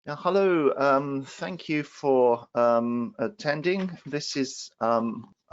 Yeah, hello, thank you for attending. This is a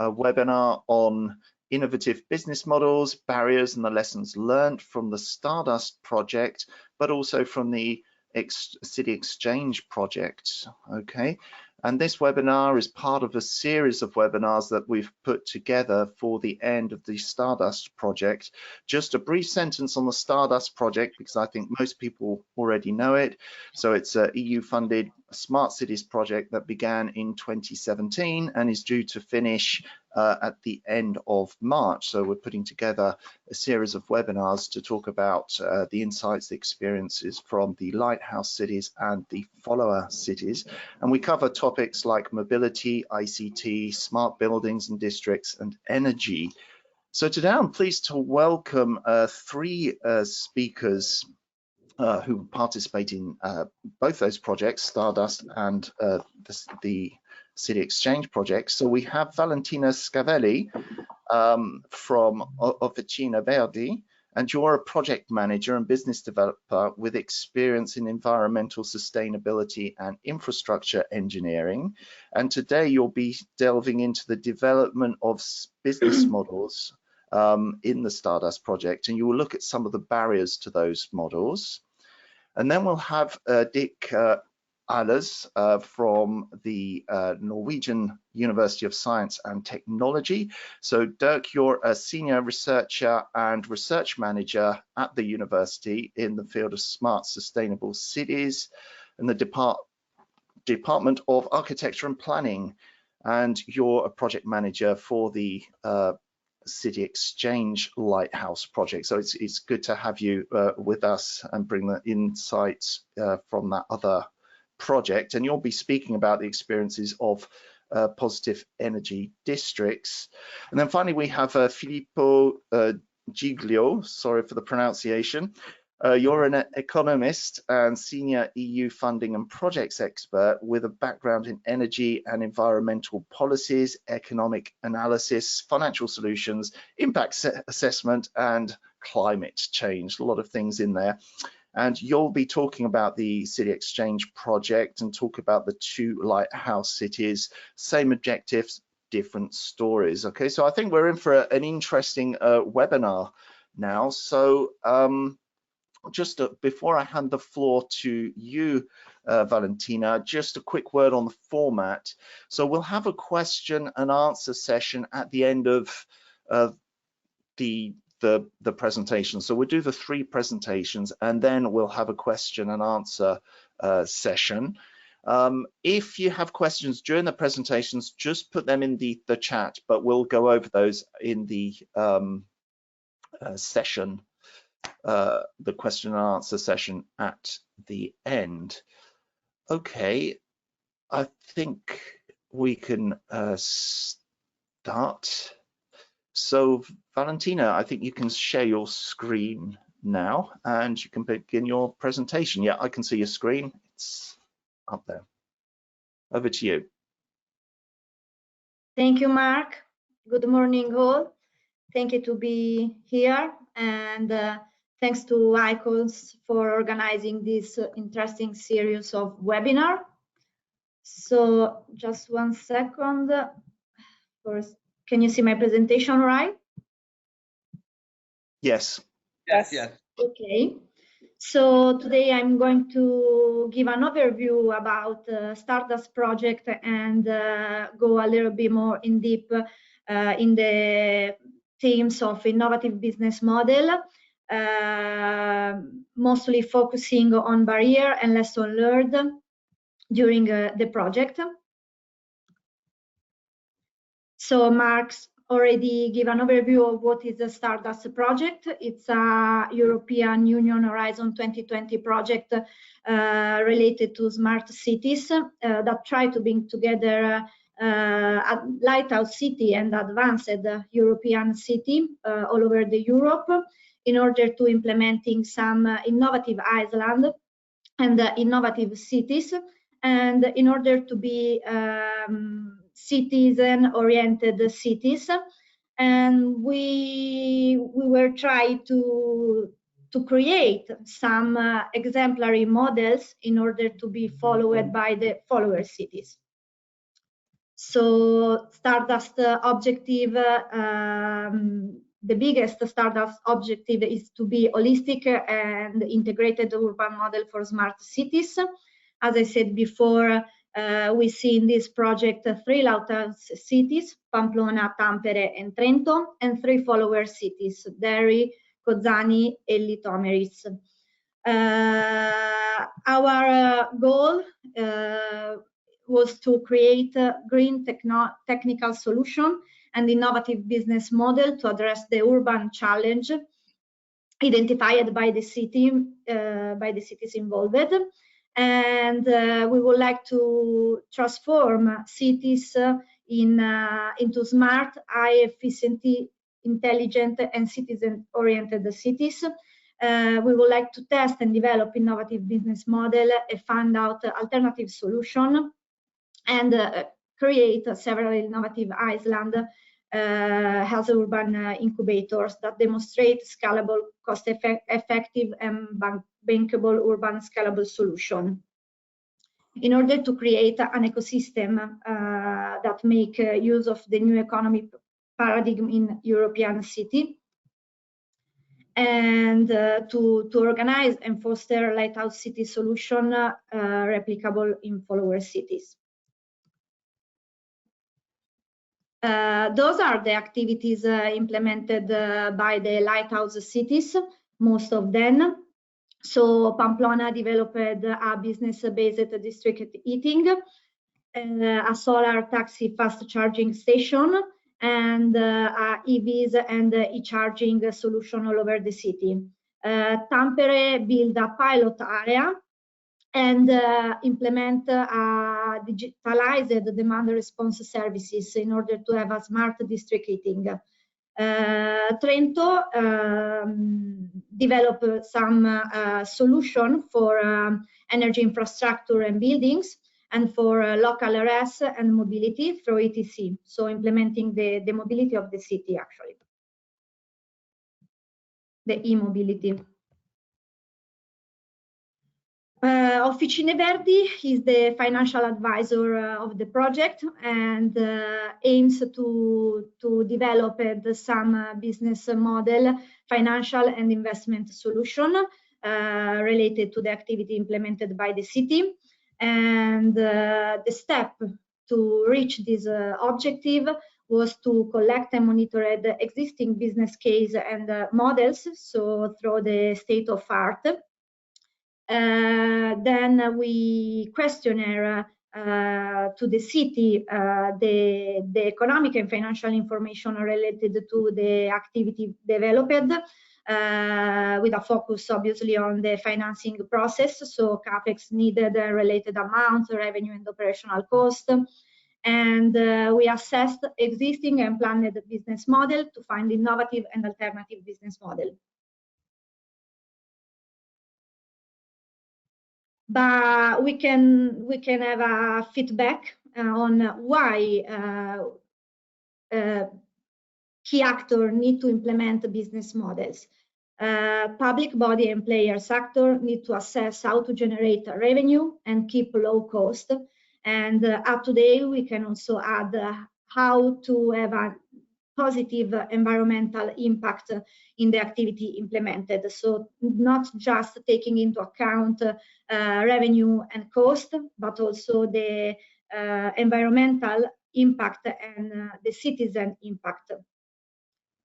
webinar on innovative business models, barriers and the lessons learned from the Stardust project, but also from the CityxChange project, okay? And this webinar is part of a series of webinars that we've put together for the end of the Stardust project. Just a brief sentence on the Stardust project, because I think most people already know it. So it's a EU-funded smart cities project that began in 2017 and is due to finish at the end of March. So we're putting together a series of webinars to talk about the insights, the experiences from the Lighthouse cities and the follower cities. And we cover topics like mobility, ICT, smart buildings and districts, and energy. So today I'm pleased to welcome three speakers who participate in both those projects, Stardust and the CityxChange project. So we have Valentina Scavelli from Officinae Verdi, and you're a project manager and business developer with experience in environmental sustainability and infrastructure engineering. And today you'll be delving into the development of business models in the Stardust project, and you will look at some of the barriers to those models. And then we'll have Dick Eilers from the Norwegian University of Science and Technology. So Dirk, you're a senior researcher and research manager at the university in the field of smart sustainable cities and the Department of Architecture and Planning. And you're a project manager for the CityxChange Lighthouse project. So it's good to have you with us and bring the insights from that other project. And you'll be speaking about the experiences of positive energy districts. And then finally, we have Filippo Giglio, sorry for the pronunciation. You're an economist and senior EU funding and projects expert with a background in energy and environmental policies, economic analysis, financial solutions, impact assessment, and climate change. A lot of things in there. And you'll be talking about the CityxChange project and talk about the two lighthouse cities, same objectives, different stories. Okay, so I think we're in for an interesting webinar now. So just before I hand the floor to you, Valentina, just a quick word on the format. So we'll have a question and answer session at the end of the presentation. So we'll do the three presentations and then we'll have a question and answer session. If you have questions during the presentations, just put them in the chat, but we'll go over those in the session, the question and answer session at the end. Okay, I think we can start. So Valentina, I think you can share your screen now and you can begin your presentation. Yeah, I can see your screen. It's up there. Over to you. Thank you, Mark. Good morning, all. Thank you to be here, and thanks to Icons for organizing this interesting series of webinar. So just one second. First, can you see my presentation right? Yes. Yes, yes. Okay. So today I'm going to give an overview about Stardust project and go a little bit more in deep in the themes of innovative business model, mostly focusing on barrier and lesson learned during the project. So Mark's already give an overview of what is the Stardust project. It's a European Union Horizon 2020 project related to smart cities that try to bring together a lighthouse city and advanced European city all over the Europe in order to implementing some innovative island and innovative cities, and in order to be citizen-oriented cities. And we were trying to to create some exemplary models in order to be followed by the follower cities. So Stardust objective, the biggest Stardust objective is to be holistic and integrated urban model for smart cities. As I said before, we see in this project 3 Lighthouse cities, Pamplona, Tampere, and Trento, and 3 follower cities, Derry, Kozani, and Litomeris. Our goal was to create a green technical solution and innovative business model to address the urban challenge identified by the city, by the cities involved. And we would like to transform cities into smart, high efficiency, intelligent, and citizen-oriented cities. We would like to test and develop innovative business model and find out alternative solution, and create several innovative island health urban incubators that demonstrate scalable, cost-effective, and bankable urban scalable solution in order to create an ecosystem that make use of the new economy paradigm in European city, and to organize and foster Lighthouse city solution replicable in follower cities. Those are the activities implemented by the Lighthouse cities, most of them. So Pamplona developed a business-based district heating, a solar taxi fast charging station, and EVs and e-charging solution all over the city. Tampere built a pilot area and implement digitalized demand response services in order to have a smart district heating. Trento developed some solution for energy infrastructure and buildings, and for local RS and mobility through ETC, so implementing the mobility of the city, actually, the e-mobility. Officinae Verdi is the financial advisor of the project, and aims to develop some business model, financial and investment solution related to the activity implemented by the city. And the step to reach this objective was to collect and monitor the existing business case and models, so through the state of art. Then we questionnaire to the city the economic and financial information related to the activity developed, with a focus obviously on the financing process, so capex needed, related amounts, revenue and operational cost. And we assessed existing and planned business model to find innovative and alternative business model. But we can have a feedback on why key actors need to implement business models. Public body and player sector need to assess how to generate revenue and keep low cost. And up to date, we can also add how to have a positive environmental impact in the activity implemented. So not just taking into account revenue and cost, but also the environmental impact and the citizen impact.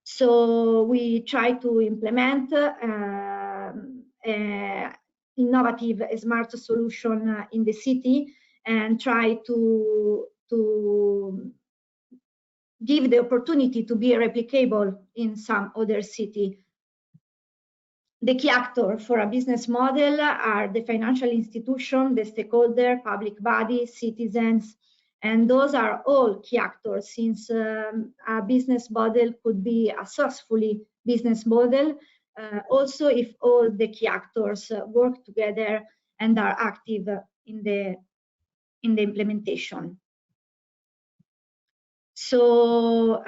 So we try to implement innovative smart solution in the city, and try to give the opportunity to be replicable in some other city. The key actors for a business model are the financial institution, the stakeholder, public body, citizens, and those are all key actors, since a business model could be a successfully business model also if all the key actors work together and are active in the implementation. So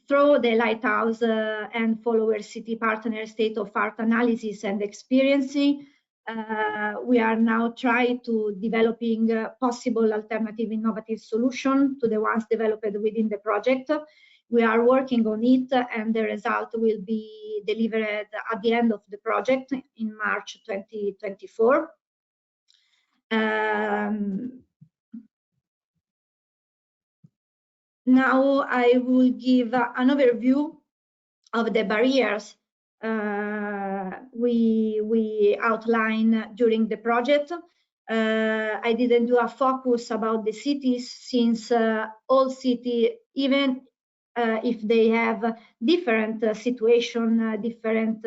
through the Lighthouse and follower city partner state-of-art analysis and experiencing, we are now trying to developing possible alternative innovative solution to the ones developed within the project. We are working on it, and the result will be delivered at the end of the project in March 2024. Now I will give an overview of the barriers we outline during the project. I didn't do a focus about the cities, since all cities, even if they have different situation, different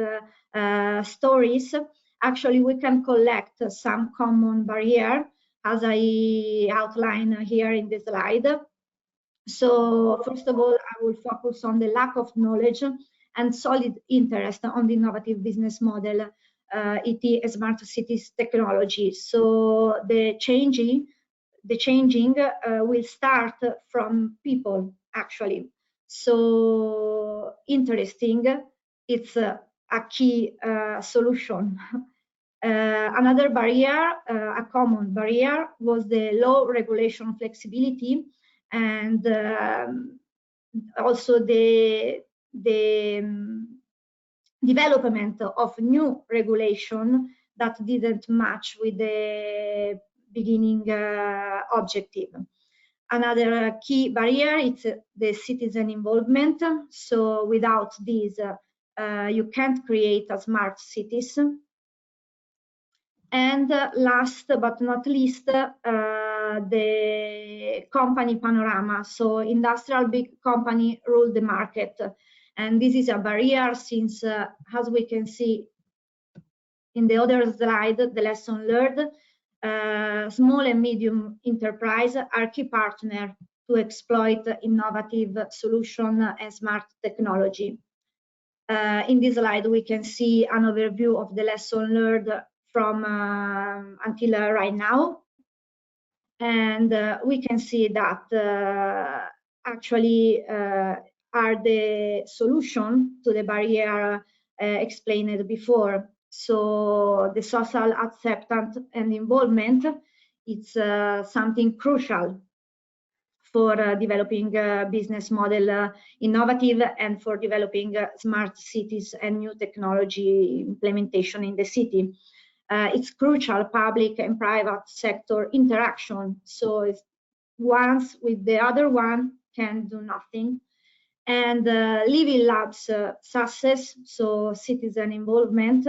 stories, actually we can collect some common barrier, as I outline here in the slide. So first of all, I will focus on the lack of knowledge and solid interest on the innovative business model, IT smart cities technology. So the changing will start from people, actually. So interesting, it's a key solution. Another barrier, a common barrier, was the low regulation flexibility, and also the development of new regulation that didn't match with the beginning objective. Another key barrier is the citizen involvement. So without this, you can't create a smart cities. And last but not least, the company panorama. So industrial big company rule the market. And this is a barrier, since, as we can see in the other slide, the lesson learned, small and medium enterprise are key partner to exploit innovative solution and smart technology. In this slide, we can see an overview of the lesson learned from until right now. And we can see that actually are the solution to the barrier explained before. So the social acceptance and involvement, it's something crucial for developing business model innovative, and for developing smart cities and new technology implementation in the city. It's crucial public and private sector interaction. So if once with the other one can do nothing. And living labs success, so citizen involvement,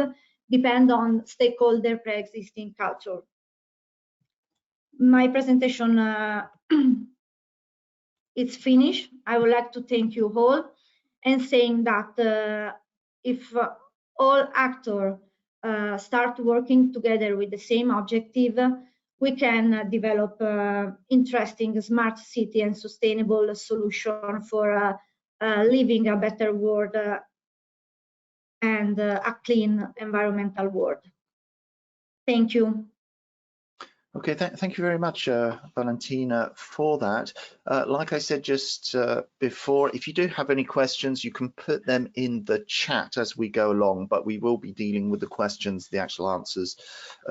depend on stakeholder pre-existing culture. My presentation it's finished. I would like to thank you all, and saying that if all actors start working together with the same objective, we can develop interesting smart city and sustainable solution for living a better world and a clean environmental world. Thank you. Okay, thank you very much, Valentina, for that. Like I said just before, if you do have any questions, you can put them in the chat as we go along, but we will be dealing with the questions, the actual answers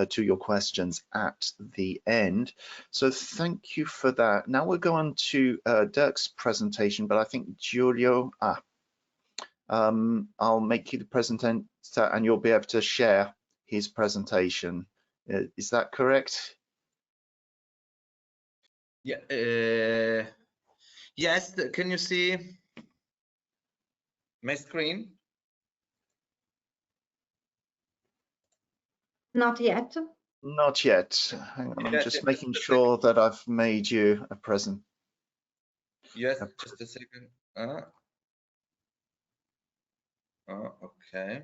to your questions at the end. So thank you for that. Now we'll go on to Dirk's presentation, but I think Giulio, I'll make you the presenter and you'll be able to share his presentation. Is that correct? Yeah. Yes. Can you see my screen? Not yet. Not yet. Hang on, I'm just making sure that I've made you a present. Yes, just a second. Okay.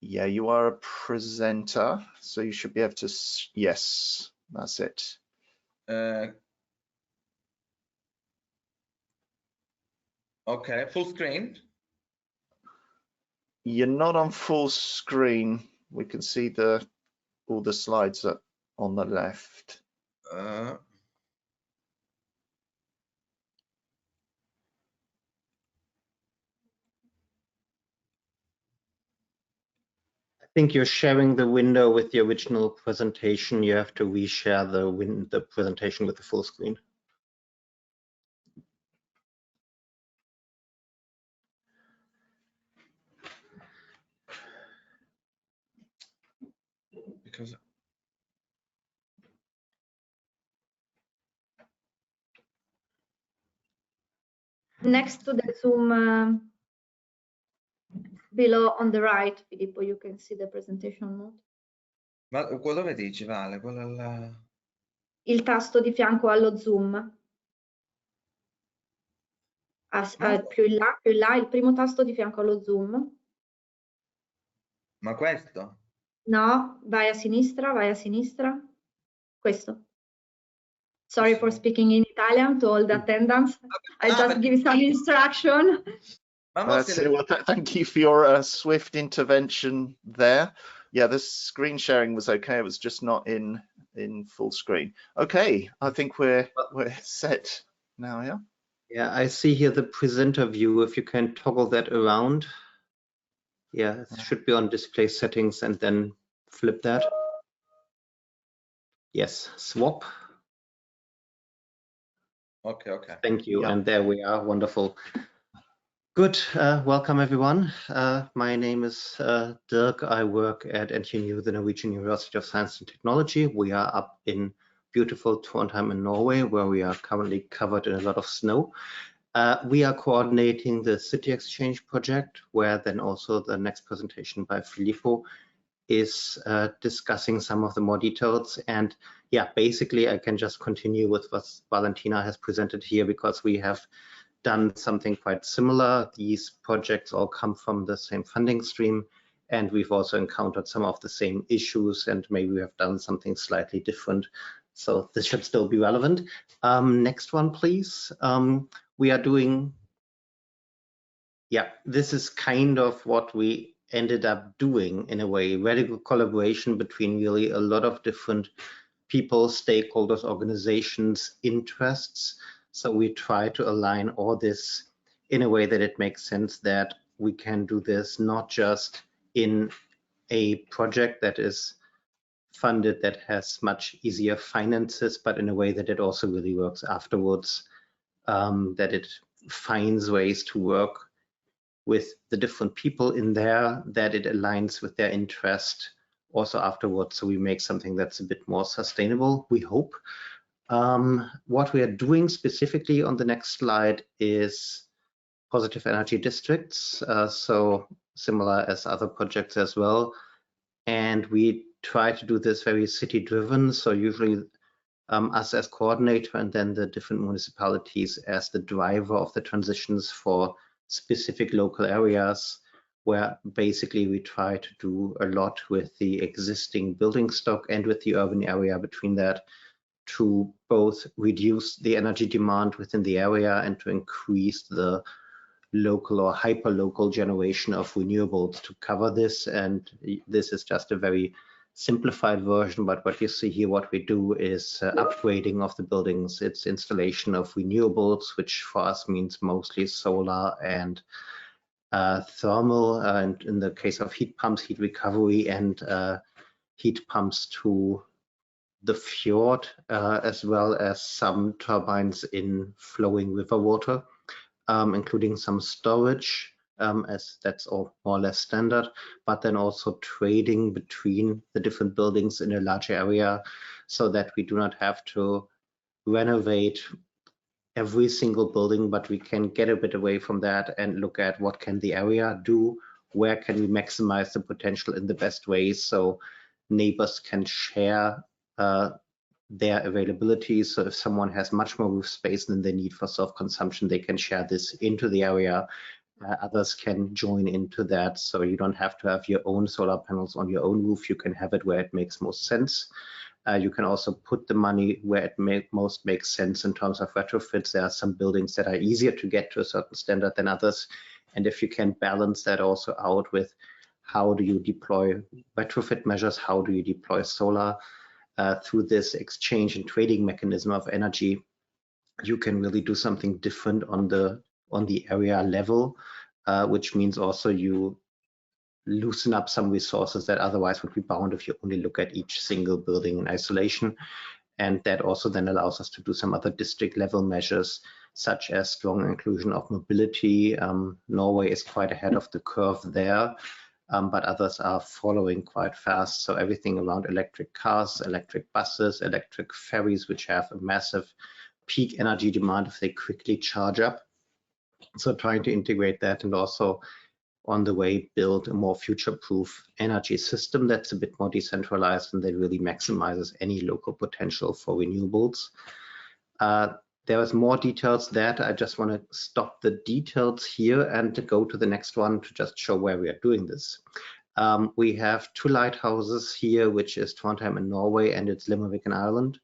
Yeah, you are a presenter, so you should be able to. Yes, that's it. Okay, full screen. You're not on full screen. We can see all the slides on the left. think you're sharing the window with the original presentation. You have to reshare the presentation with the full screen. Because next to the Zoom below on the right, Filippo, you can see the presentation mode. ma dove dici, Vale? Quello Il tasto di fianco allo Zoom. Più in là, il primo tasto di fianco allo Zoom. Ma questo? No, vai a sinistra, questo. Sorry for speaking in Italian to all the attendants. I just give some instruction. Well, thank you for your swift intervention there. Yeah, the screen sharing was okay. It was just not in full screen. Okay, I think we're set now. Yeah. Yeah, I see here the presenter view. If you can toggle that around. Yeah, it should be on display settings and then flip that. Yes, swap. Okay. Thank you. Yeah. And there we are. Wonderful. Good. Welcome, everyone. My name is Dirk. I work at NTNU, the Norwegian University of Science and Technology. We are up in beautiful Trondheim in Norway, where we are currently covered in a lot of snow. We are coordinating the CityxChange project, where then also the next presentation by Filippo is discussing some of the more details. And yeah, basically I can just continue with what Valentina has presented here, because we have done something quite similar. These projects all come from the same funding stream, and we've also encountered some of the same issues, and maybe we have done something slightly different. So this should still be relevant. Next one, please. We are doing, yeah, this is kind of what we ended up doing in a way, radical collaboration between really a lot of different people, stakeholders, organizations, interests. So we try to align all this in a way that it makes sense that we can do this not just in a project that is funded, that has much easier finances, but in a way that it also really works afterwards, that it finds ways to work with the different people in there, that it aligns with their interest also afterwards, so we make something that's a bit more sustainable, we hope. What we are doing specifically on the next slide is positive energy districts, so similar as other projects as well. And we try to do this very city driven, so usually us as coordinator and then the different municipalities as the driver of the transitions for specific local areas, where basically we try to do a lot with the existing building stock and with the urban area between that, to both reduce the energy demand within the area and to increase the local or hyper local generation of renewables to cover this. And this is just a very simplified version, but what you see here, what we do is upgrading of the buildings. It's installation of renewables, which for us means mostly solar and thermal, and in the case of heat pumps, heat recovery, and heat pumps to the fjord, as well as some turbines in flowing river water, including some storage, as that's all more or less standard, but then also trading between the different buildings in a larger area, so that we do not have to renovate every single building, but we can get a bit away from that and look at what can the area do, where can we maximize the potential in the best ways, so neighbors can share their availability. So if someone has much more roof space than they need for self-consumption, they can share this into the area. Others can join into that, so you don't have to have your own solar panels on your own roof. You can have it where it makes most sense. You can also put the money where it most makes sense in terms of retrofits. There are some buildings that are easier to get to a certain standard than others, and if you can balance that also out with how do you deploy retrofit measures, how do you deploy solar, through this exchange and trading mechanism of energy, you can really do something different on the area level, which means also you loosen up some resources that otherwise would be bound if you only look at each single building in isolation. And that also then allows us to do some other district level measures, such as strong inclusion of mobility. Norway is quite ahead of the curve there, but others are following quite fast. So everything around electric cars, electric buses, electric ferries, which have a massive peak energy demand if they quickly charge up. So trying to integrate that, and also on the way build a more future-proof energy system that's a bit more decentralized and that really maximizes any local potential for renewables. There is more details that I just want to stop the details here and to go to the next one to just show where we are doing this. We have 2 lighthouses here, which is Trondheim in Norway and it's Limerick in Ireland.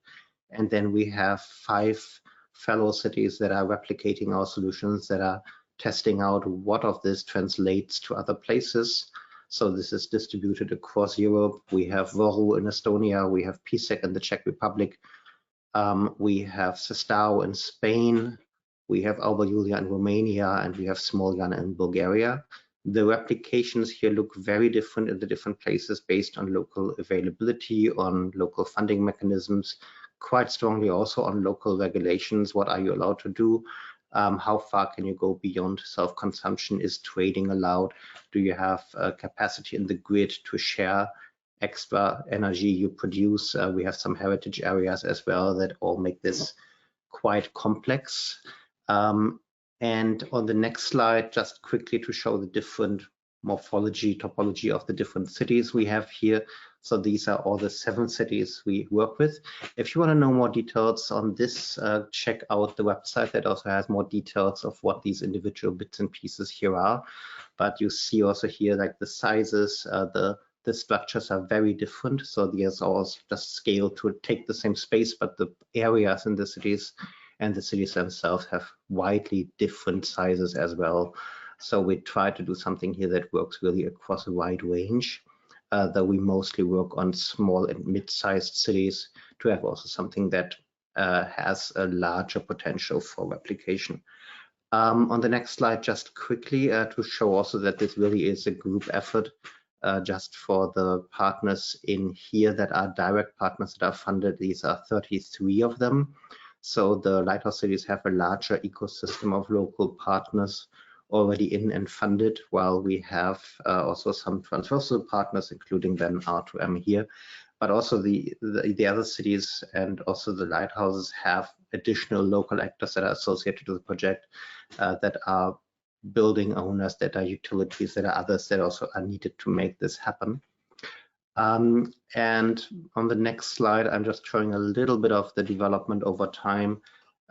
And then we have 5 fellow cities that are replicating our solutions, that are testing out what of this translates to other places. So this is distributed across Europe. We have Võru in Estonia, we have Písek in the Czech Republic, we have Sestao in Spain, we have Alba Iulia in Romania, and we have Smoljan in Bulgaria. The replications here look very different in the different places based on local availability, on local funding mechanisms, quite strongly also on local regulations. What are you allowed to do? How far can you go beyond self-consumption? Is trading allowed? Do you have capacity in the grid to share extra energy you produce? We have some heritage areas as well that all make this quite complex. And on the next slide, just quickly to show the different morphology, topology of the different cities we have here. So these are all the 7 cities we work with. If you want to know more details on this, check out the website that also has more details of what these individual bits and pieces here are. But you see also here, like the sizes, the structures are very different. So these are all just scaled to take the same space, but the areas in the cities and the cities themselves have widely different sizes as well. So we try to do something here that works really across a wide range. Though we mostly work on small and mid-sized cities to have also something that has a larger potential for replication. On the next slide, just quickly to show also that this really is a group effort, just for the partners in here that are direct partners that are funded. These are 33 of them. So the Lighthouse cities have a larger ecosystem of local partners already in and funded, while we have also some transversal partners, including then R2M here. But also the other cities and also the lighthouses have additional local actors that are associated with the project, that are building owners, that are utilities, that are others that also are needed to make this happen. And on the next slide, I'm just showing a little bit of the development over time.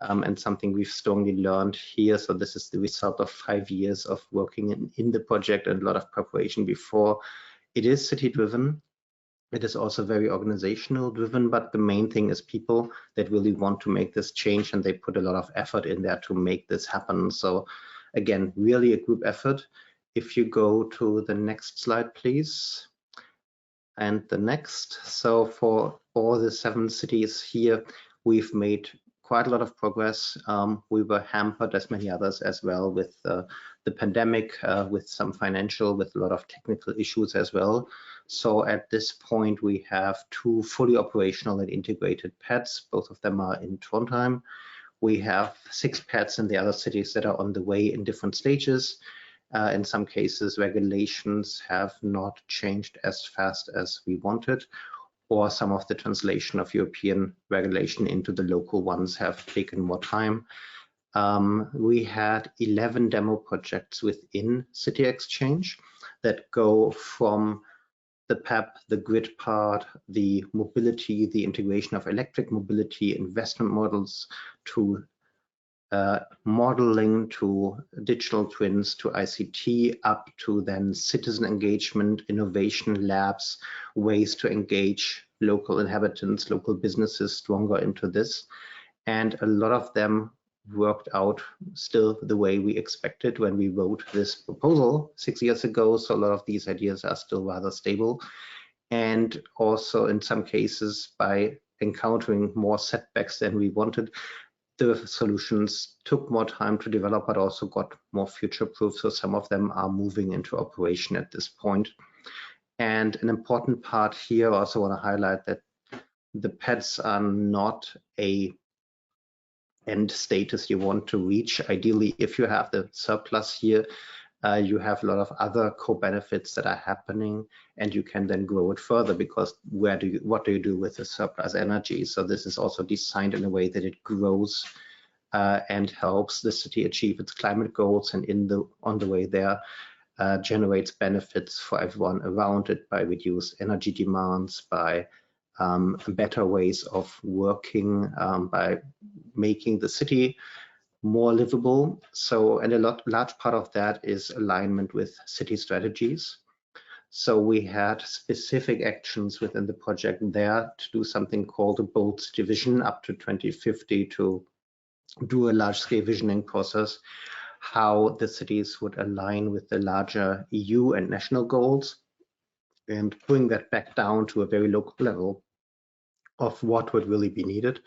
And something we've strongly learned here. So this is the result of 5 years of working in the project and a lot of preparation before. It is city driven. It is also very organizational driven, but the main thing is people that really want to make this change, and they put a lot of effort in there to make this happen. So again, really a group effort. If you go to the next slide, please. And the next. So for all the 7 cities here, we've made quite a lot of progress. We were hampered, as many others as well, with the pandemic, with some financial, with a lot of technical issues as well. So at this point, we have 2 fully operational and integrated pads. Both of them are in Trondheim. We have 6 pads in the other cities that are on the way in different stages. In some cases, regulations have not changed as fast as we wanted, or some of the translation of European regulation into the local ones have taken more time. We had 11 demo projects within CityxChange that go from the PEP, the grid part, the mobility, the integration of electric mobility, investment models, to modeling, to digital twins, to ICT, up to then citizen engagement, innovation labs, ways to engage local inhabitants, local businesses stronger into this. And a lot of them worked out still the way we expected when we wrote this proposal 6 years ago. So a lot of these ideas are still rather stable. And also in some cases, by encountering more setbacks than we wanted, the solutions took more time to develop, but also got more future-proof. So some of them are moving into operation at this point. And an important part here, I also want to highlight that the PEDs are not a end status you want to reach. Ideally, if you have the surplus here, you have a lot of other co-benefits that are happening, and you can then grow it further, because what do you do with the surplus energy? So this is also designed in a way that it grows and helps the city achieve its climate goals, and on the way there generates benefits for everyone around it by reduced energy demands, by better ways of working, by making the city more livable. So, and a large part of that is alignment with city strategies. So we had specific actions within the project there to do something called a bold city vision up to 2050, to do a large-scale visioning process, how the cities would align with the larger EU and national goals, and bring that back down to a very local level of what would really be needed.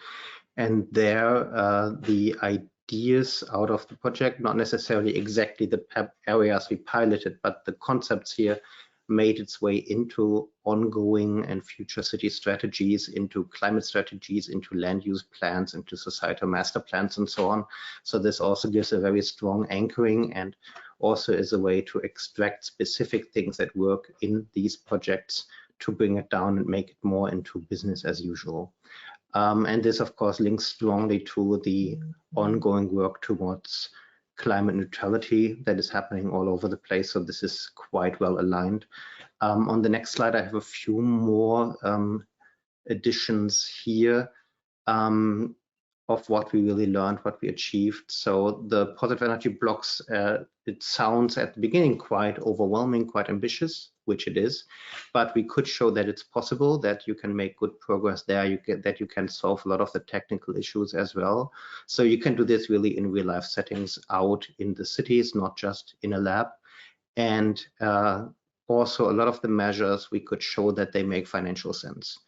And there, the ideas out of the project, not necessarily exactly the areas we piloted, but the concepts here made its way into ongoing and future city strategies, into climate strategies, into land use plans, into societal master plans, and so on. So this also gives a very strong anchoring, and also is a way to extract specific things that work in these projects to bring it down and make it more into business as usual. And this, of course, links strongly to the ongoing work towards climate neutrality that is happening all over the place. So this is quite well aligned. On the next slide, I have a few more additions here of what we really learned, what we achieved. So the positive energy blocks, it sounds at the beginning quite overwhelming, quite ambitious, which it is, but we could show that it's possible, that you can make good progress there, that you can solve a lot of the technical issues as well. So you can do this really in real life settings out in the cities, not just in a lab. And also a lot of the measures, we could show that they make financial sense.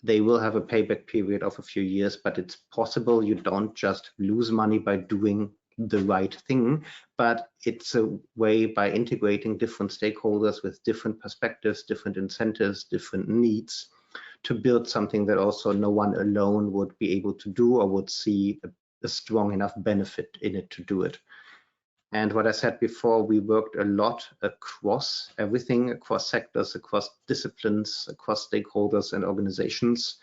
They will have a payback period of a few years, but it's possible. You don't just lose money by doing the right thing, but it's a way, by integrating different stakeholders with different perspectives, different incentives, different needs, to build something that also no one alone would be able to do, or would see a strong enough benefit in it to do it. And what I said before, we worked a lot across everything, across sectors, across disciplines, across stakeholders and organizations.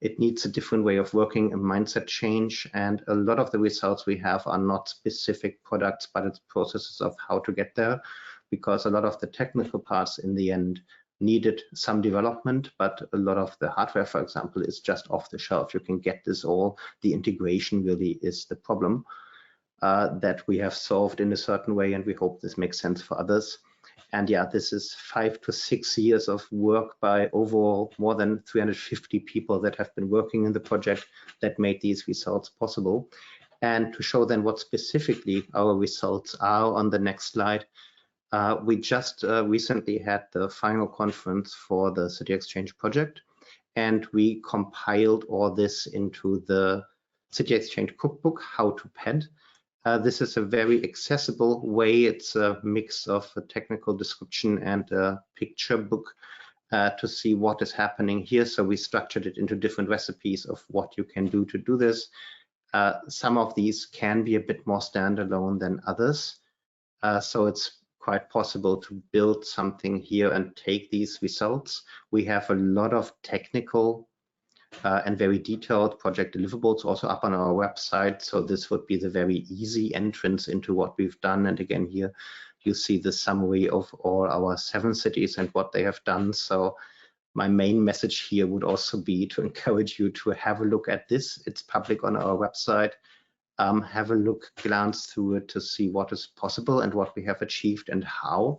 It needs a different way of working, a mindset change, and a lot of the results we have are not specific products, but it's processes of how to get there, because a lot of the technical parts in the end needed some development, but a lot of the hardware, for example, is just off the shelf. You can get this all. The integration really is the problem that we have solved in a certain way, and we hope this makes sense for others. And yeah, this is 5 to 6 years of work by overall more than 350 people that have been working in the project that made these results possible. And to show then what specifically our results are on the next slide, we just recently had the final conference for the CityxChange project, and we compiled all this into the CityxChange cookbook, How to PED. This is a very accessible way. It's a mix of a technical description and a picture book to see what is happening here. So we structured it into different recipes of what you can do to do this. Some of these can be a bit more standalone than others. So it's quite possible to build something here and take these results. We have a lot of technical and very detailed project deliverables also up on our website. So this would be the very easy entrance into what we've done. And again, here you see the summary of all our 7 cities and what they have done. So my main message here would also be to encourage you to have a look at this. It's public on our website. Have a look, glance through it to see what is possible and what we have achieved and how,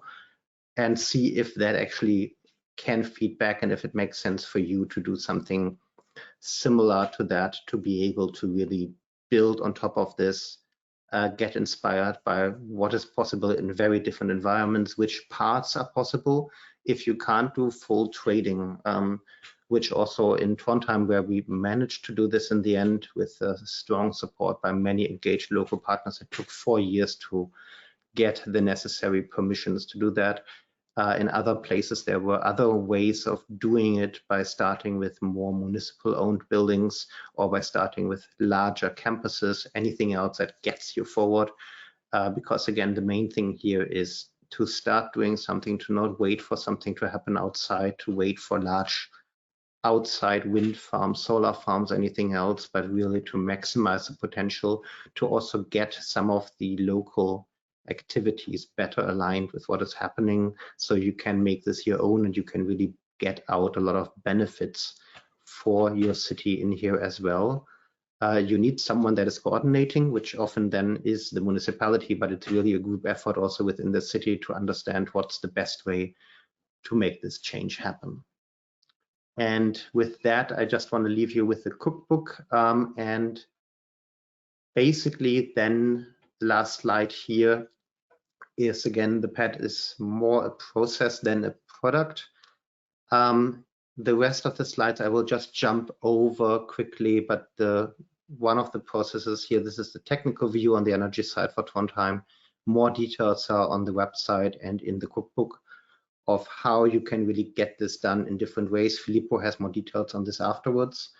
and see if that actually can feed back and if it makes sense for you to do something similar to that, to be able to really build on top of this, get inspired by what is possible in very different environments, which parts are possible. If you can't do full trading, which also in Trondheim, where we managed to do this in the end with strong support by many engaged local partners. It took 4 years to get the necessary permissions to do that. In other places, there were other ways of doing it, by starting with more municipal-owned buildings or by starting with larger campuses, anything else that gets you forward. Because again, the main thing here is to start doing something, to not wait for something to happen outside, to wait for large outside wind farms, solar farms, anything else, but really to maximize the potential, to also get some of the local activities better aligned with what is happening, so you can make this your own and you can really get out a lot of benefits for your city in here as well. You need someone that is coordinating, which often then is the municipality, but it's really a group effort also within the city to understand what's the best way to make this change happen. And with that, I just want to leave you with the cookbook, and basically then the last slide here is, again, the pad is more a process than a product. The rest of the slides I will just jump over quickly, but one of the processes here, this is the technical view on the energy side for Trondheim. More details are on the website and in the cookbook of how you can really get this done in different ways. Filippo has more details on this afterwards.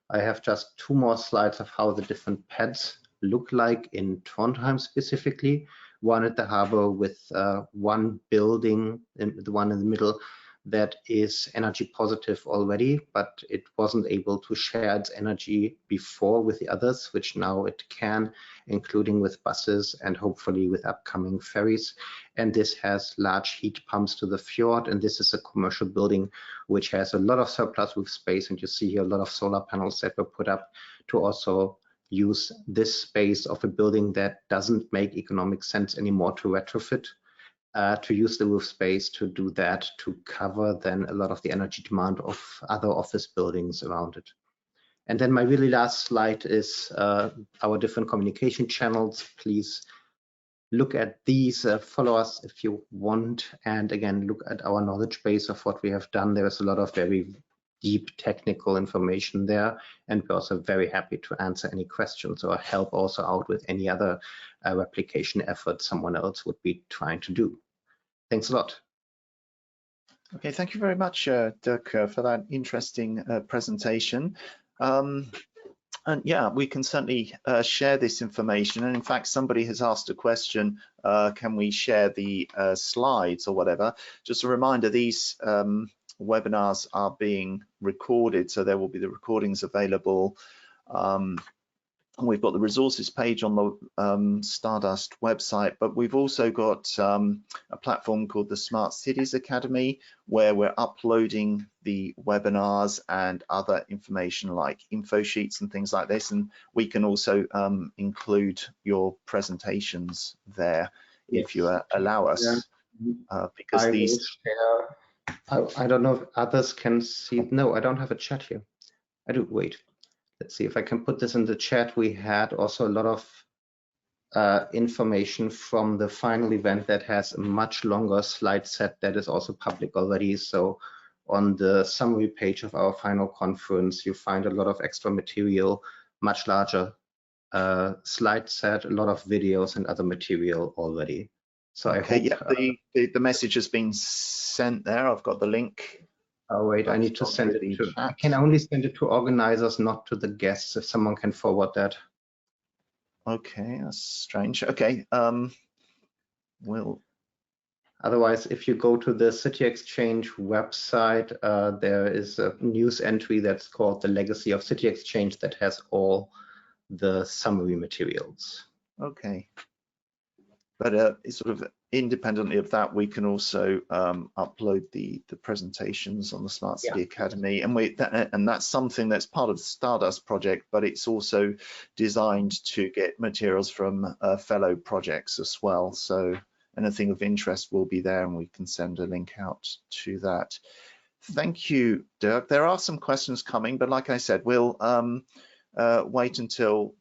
I have just 2 more slides of how the different pads look like in Trondheim specifically. One at the harbor with one building, the one in the middle, that is energy positive already, but it wasn't able to share its energy before with the others, which now it can, including with buses and hopefully with upcoming ferries. And this has large heat pumps to the fjord, and this is a commercial building which has a lot of surplus roof space, and you see here a lot of solar panels that were put up to also use this space of a building that doesn't make economic sense anymore to retrofit. To use the roof space to do that, to cover then a lot of the energy demand of other office buildings around it. And then my really last slide is our different communication channels. Please look at these, follow us if you want, and again, look at our knowledge base of what we have done. There is a lot of very deep technical information there, and we're also very happy to answer any questions or help also out with any other replication effort someone else would be trying to do. Thanks a lot. Okay, thank you very much, Dirk, for that interesting presentation. And yeah, we can certainly share this information. And in fact, somebody has asked a question, can we share the slides or whatever? Just a reminder, these webinars are being recorded, so there will be the recordings available. We've got the resources page on the Stardust website, but we've also got a platform called the Smart Cities Academy, where we're uploading the webinars and other information like info sheets and things like this. And we can also include your presentations there, yes, if you allow us. Yeah. Because these. I don't know if others can see. No, I don't have a chat here. I do. Wait. Let's see if I can put this in the chat. We had also a lot of information from the final event that has a much longer slide set that is also public already. So on the summary page of our final conference, you find a lot of extra material, much larger slide set, a lot of videos and other material already. So okay, I hope the message has been sent there. I've got the link. Oh wait, I need to send it to. I can only send it to organizers, not to the guests. If someone can forward that. Okay, that's strange. Okay, we'll. Otherwise, if you go to the CityxChange website, there is a news entry that's called "The Legacy of CityxChange" that has all the summary materials. Okay. But sort of independently of that, we can also upload the presentations on the Smart City Academy, and that's something that's part of the Stardust project, but it's also designed to get materials from fellow projects as well. So anything of interest will be there, and we can send a link out to that. Thank you, Dirk. There are some questions coming, but like I said, we'll wait until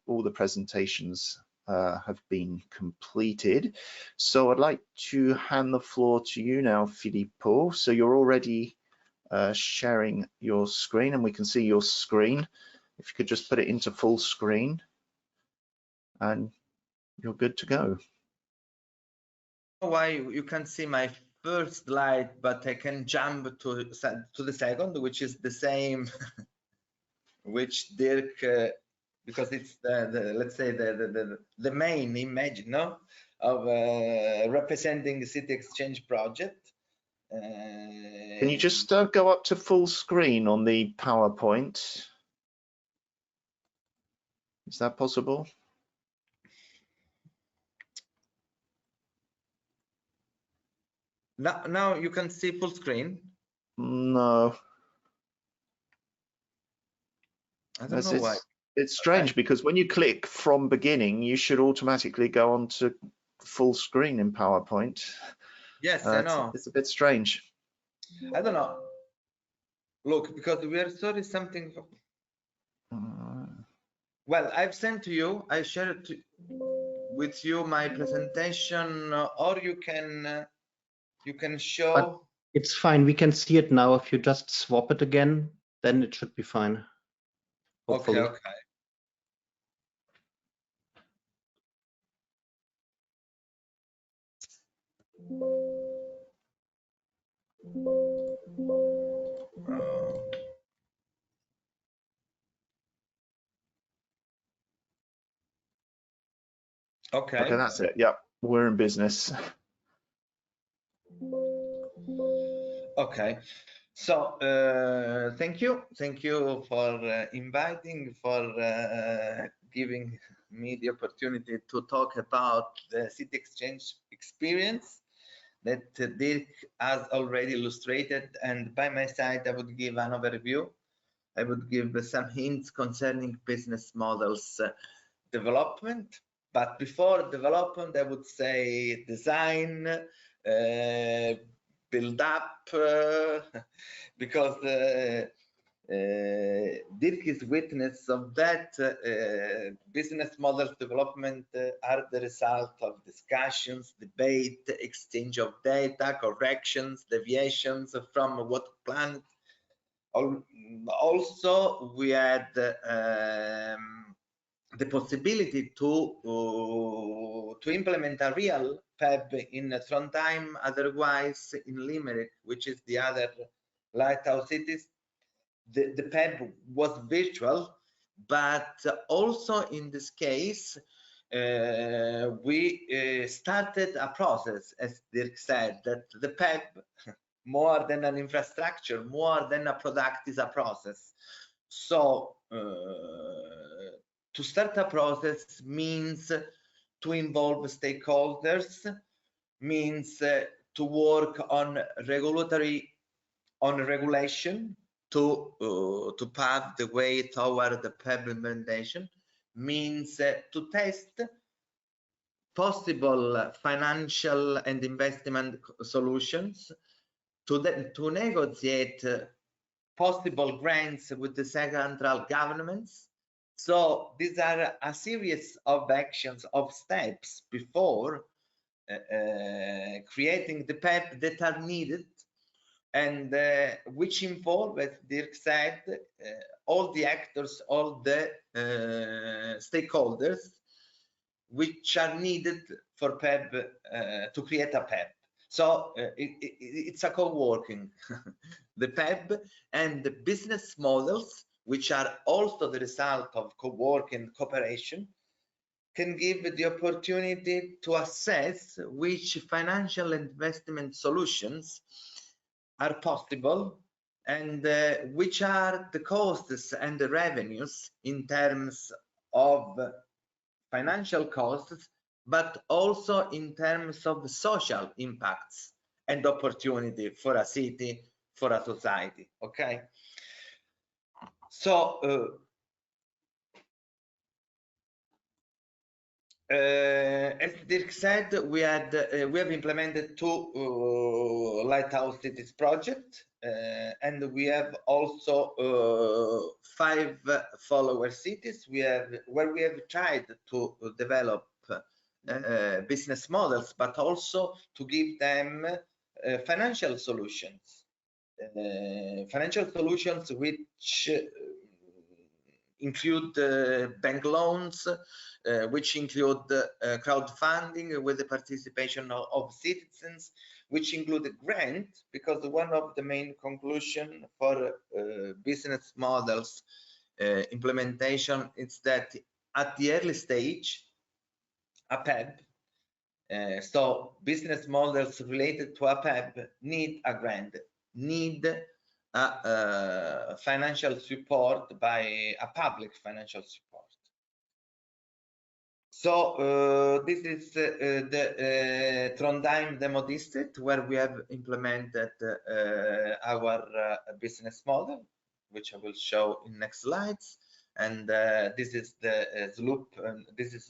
all the presentations have been completed. So I'd like to hand the floor to you now, Filippo. So you're already sharing your screen, and we can see your screen. If you could just put it into full screen, and you're good to go. Why you can see my first slide, but I can jump to the second, which is the same, which Dirk, because it's the let's say the main image, no, of representing the CityxChange project. Can you just go up to full screen on the PowerPoint? Is that possible? Now you can see full screen. No. I don't know why. It's strange because when you click from beginning, you should automatically go on to full screen in PowerPoint. Yes, I know. It's a bit strange. I don't know. Look, because we are sorry something. Well, I've sent to you. I shared with you my presentation, or you can show. But it's fine. We can see it now. If you just swap it again, then it should be fine. Hopefully. Okay. Okay, that's it. Yeah, we're in business. Okay, so thank you for inviting, for giving me the opportunity to talk about the CityxChange experience that Dirk has already illustrated, and by my side I would give an overview. I would give some hints concerning business models development, but before development I would say design, build up, because Dirk is witness of that. Business models development are the result of discussions, debate, exchange of data, corrections, deviations from what planned. Also, we had the possibility to implement a real PEB in Trondheim, otherwise in Limerick, which is the other Lighthouse cities. The PEB was virtual, but also in this case, we started a process, as Dirk said, that the PEB, more than an infrastructure, more than a product, is a process. So to start a process means to involve stakeholders, means to work on regulation to pave the way toward the PEB implementation, means to test possible financial and investment solutions, to negotiate possible grants with the central governments. So these are a series of actions, of steps before creating the PEB that are needed, and which involve, as Dirk said, all the actors, all the stakeholders which are needed for PEB, to create a PEB. So it's a co-working. The PEB and the business models, which are also the result of co-working cooperation, can give the opportunity to assess which financial investment solutions are possible, and which are the costs and the revenues in terms of financial costs, but also in terms of social impacts and opportunity for a city, for a society. Okay, so as Dirk said, we have implemented 2 Lighthouse cities project, and we have also 5 follower cities. Where we have tried to develop business models, but also to give them financial solutions. financial solutions which include bank loans, which include crowdfunding with the participation of citizens, which include a grant, because one of the main conclusion for business models implementation is that at the early stage, a PEB, so business models related to a PEB need a grant, need financial support by a public financial support. So this is the Trondheim demo district, where we have implemented our business model, which I will show in next slides. And this is the loop, this is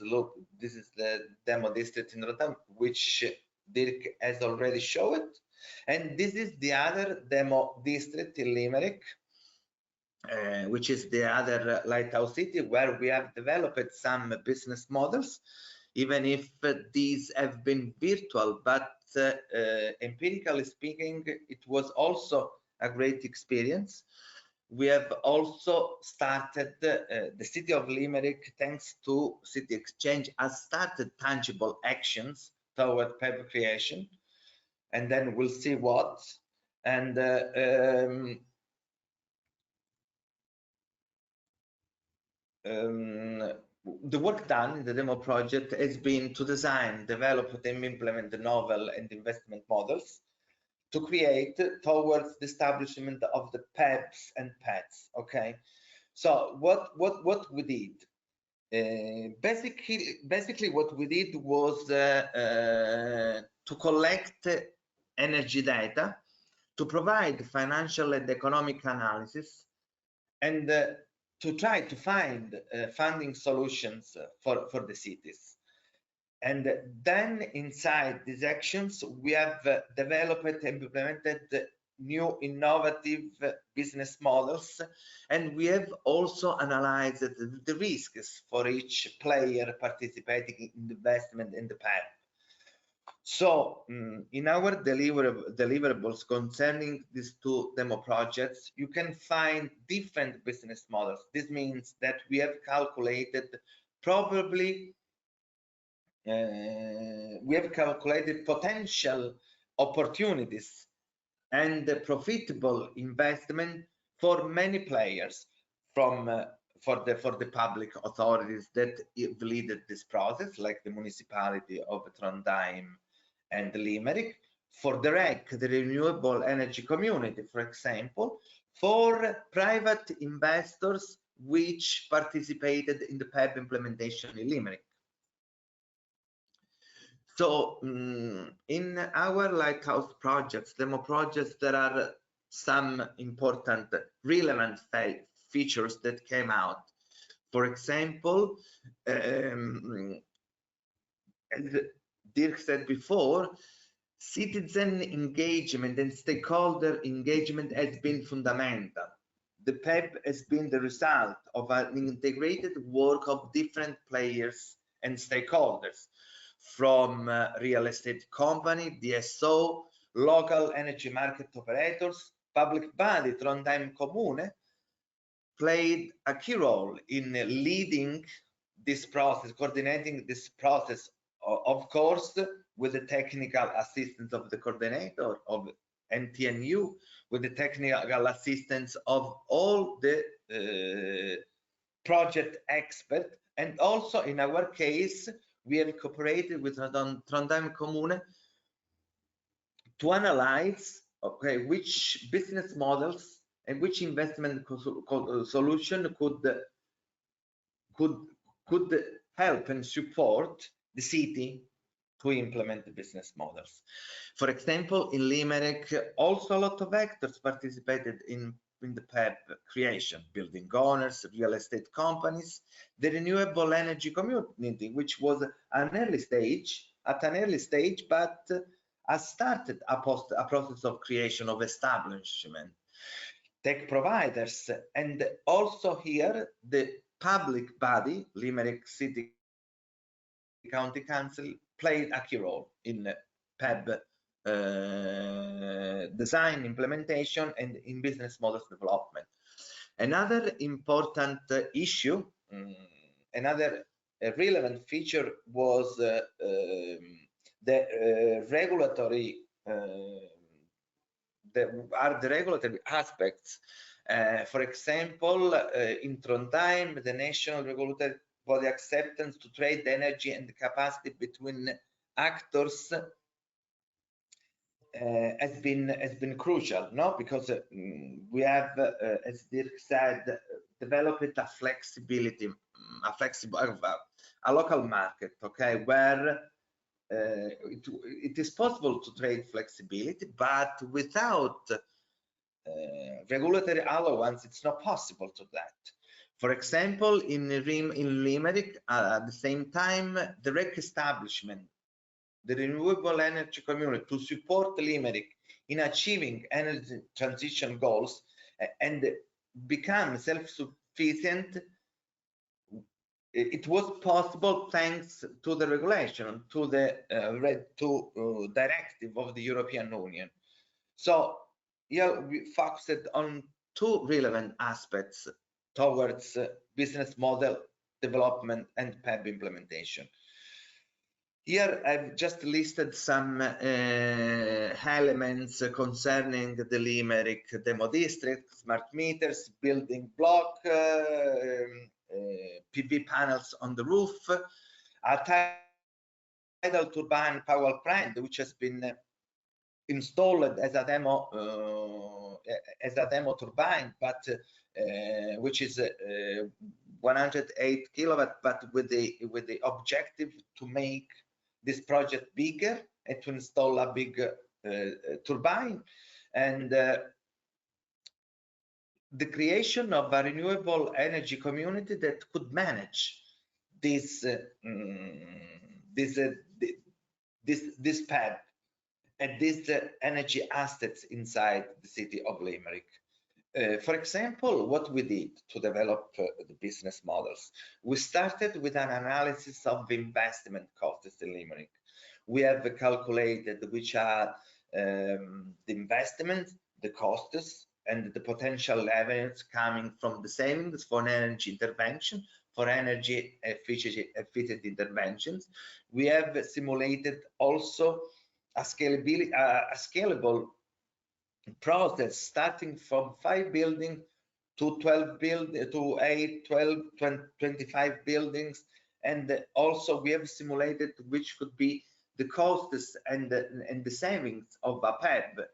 the demo district in Trondheim, which Dirk has already showed. And this is the other demo district in Limerick, which is the other lighthouse city, where we have developed some business models, even if these have been virtual, but empirically speaking, it was also a great experience. We have also started, the city of Limerick, thanks to CityxChange, has started tangible actions toward PEB creation, and then we'll see what. And the work done in the demo project has been to design, develop, and implement the novel and investment models to create towards the establishment of the PEBs and PETs. Okay, so what we did, basically what we did was to collect energy data, to provide financial and economic analysis, and to try to find funding solutions for the cities. And then inside these actions, we have developed and implemented new innovative business models, and we have also analyzed the risks for each player participating in the investment in the PEB. So in our deliverables concerning these two demo projects, you can find different business models. This means that we have calculated probably we have calculated potential opportunities and profitable investment for many players, from for the public authorities that lead this process, like the municipality of Trondheim and Limerick, for the REC, the renewable energy community, for example, for private investors which participated in the PEB implementation in Limerick. So in our Lighthouse projects, demo projects, there are some important relevant features that came out. For example, as Dirk said before, citizen engagement and stakeholder engagement has been fundamental. The PEB has been the result of an integrated work of different players and stakeholders, from real estate company, DSO, local energy market operators, public body, Trondheim Kommune, played a key role in leading this process, coordinating this process, of course, with the technical assistance of the coordinator of NTNU, with the technical assistance of all the project experts, and also in our case, we have cooperated with Trondheim Kommune to analyze, okay, which business models and which investment solution could help and support the city to implement the business models. For example, in Limerick, also a lot of actors participated in the PEB creation: building owners, real estate companies, the renewable energy community, which was at an early stage, but has started a process of creation of establishment, tech providers, and also here the public body, Limerick City County Council, played a key role in PEB design, implementation, and in business models development. Another important issue, another relevant feature was the regulatory the regulatory aspects. For example, in Trondheim, the national regulatory body acceptance to trade energy and the capacity between actors has been crucial, no? Because we have, as Dirk said, developed a flexibility, a local market, okay, where it is possible to trade flexibility, but without regulatory allowance, it's not possible to that. For example, in Limerick, at the same time, the REC establishment, the renewable energy community, to support Limerick in achieving energy transition goals and become self-sufficient, it was possible thanks to the regulation, to the directive of the European Union. So here we focused on two relevant aspects towards business model development and PEB implementation. Here I've just listed some elements concerning the Limerick demo district: smart meters, building block, PV panels on the roof, a tidal turbine power plant which has been installed as a demo turbine, but which is 108 kilowatt, but with the objective to make this project bigger and to install a big turbine, and the creation of a renewable energy community that could manage this PEB and these energy assets inside the city of Limerick. For example, what we did to develop the business models, we started with an analysis of investment costs in Limerick. We have calculated which are the investments, the costs, and the potential revenues coming from the savings for energy intervention, for energy efficient interventions. We have simulated also a scalable process starting from 5 buildings to 12 buildings to 8, 12, 25 buildings, and also we have simulated which could be the costs and the savings of a PEB,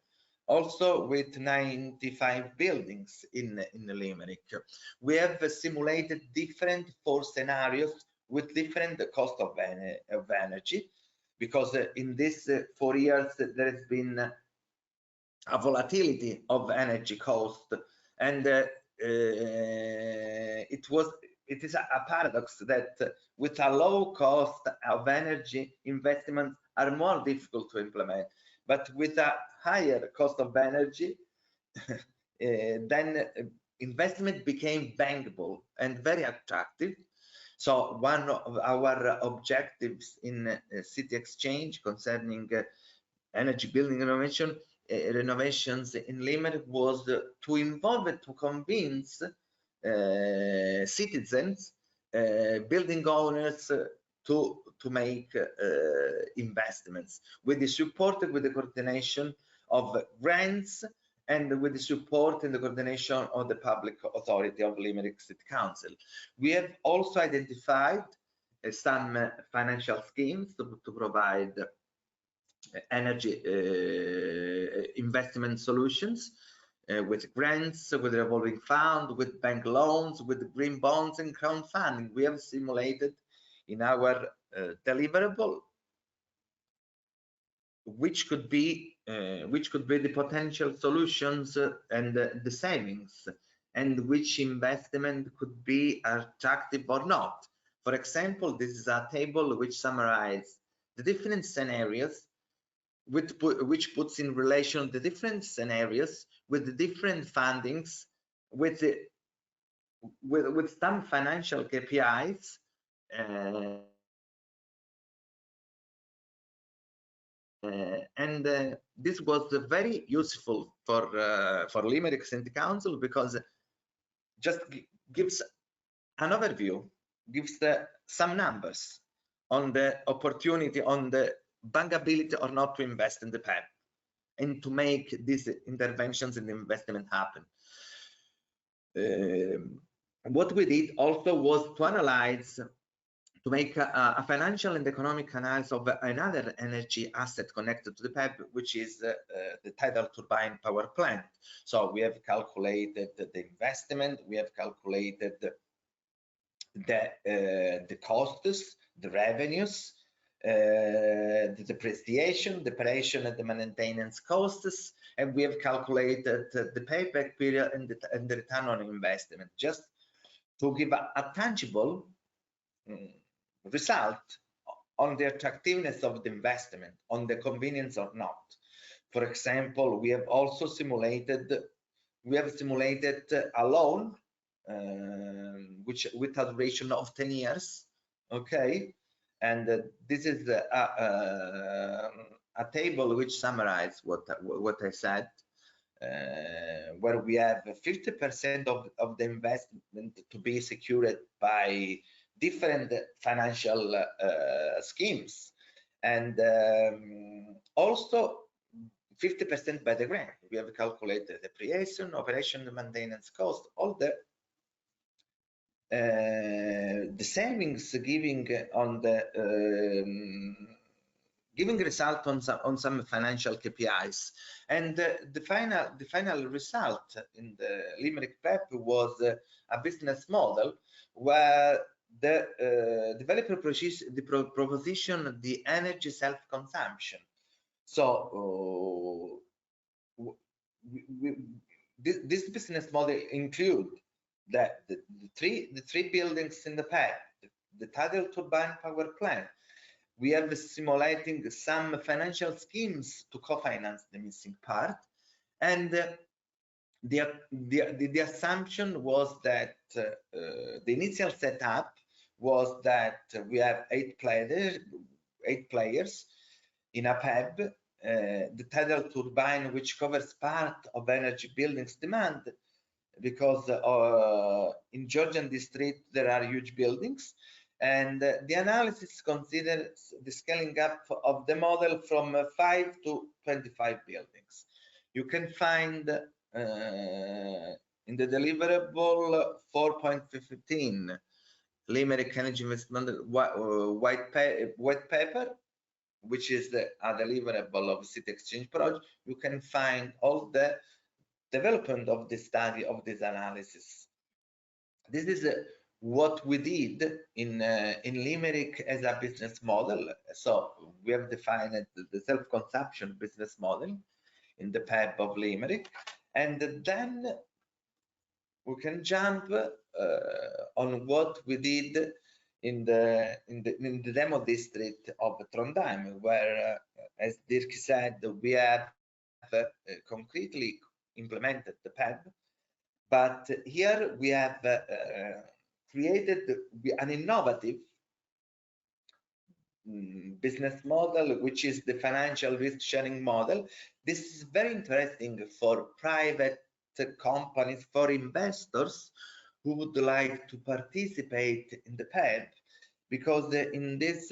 also with 95 buildings in Limerick. We have simulated different 4 scenarios with different cost of energy, because in these 4 years there has been a volatility of energy cost, and it is a paradox that with a low cost of energy, investments are more difficult to implement, but with a higher cost of energy then investment became bankable and very attractive. So one of our objectives in CityxChange concerning energy building renovations in Limerick was to involve and to convince citizens, building owners to make investments with the support, with the coordination of grants, and with the support and the coordination of the public authority of Limerick City Council. We have also identified some financial schemes to provide energy investment solutions with grants, with revolving fund, with bank loans, with green bonds and crowdfunding. We have simulated in our deliverable which could be the potential solutions and the savings, and which investment could be attractive or not. For example, this is a table which summarizes the different scenarios, which puts in relation the different scenarios with the different fundings, with some financial KPIs This was very useful for Limerick City Council, because just gives an overview, gives some numbers on the opportunity, on the bankability or not to invest in the PEP and to make these interventions and investment happen. What we did also was to analyze, to make a financial and economic analysis of another energy asset connected to the PEP, which is the tidal turbine power plant. So we have calculated the investment, we have calculated the costs, the revenues, the depreciation, the operation and the maintenance costs, and we have calculated the payback period and the return on investment, just to give a tangible result on the attractiveness of the investment, on the convenience or not. For example, we have also simulated a loan which with a duration of 10 years, okay, and this is a table which summarizes what I said, where we have 50% of the investment to be secured by different financial schemes, and also 50% by the grant. We have calculated the depreciation, operation, and maintenance cost, all the savings giving on the giving result on some financial KPIs, and the final result in the Limerick PEP was a business model where the developer proposition the energy self-consumption. So this business model include the three buildings in the PEP, the tidal turbine power plant. We have simulating some financial schemes to co-finance the missing part, and the assumption was that the initial setup was that we have 8 players in a PEP, the tidal turbine, which covers part of energy buildings demand, because in Georgian district there are huge buildings, and the analysis considers the scaling up of the model from 5 to 25 buildings. You can find in the deliverable 4.15 Limerick Energy Investment white paper, which is a deliverable of CityxChange project. You can find all the development of the study of this analysis. This is what we did in Limerick as a business model. So we have defined the self-consumption business model in the PEP of Limerick, and then we can jump on what we did in the demo district of Trondheim, where, as Dirk said, we have concretely implemented the PEP, but here we have created an innovative business model, which is the financial risk sharing model. This is very interesting for private companies, for investors who would like to participate in the PEP, because in this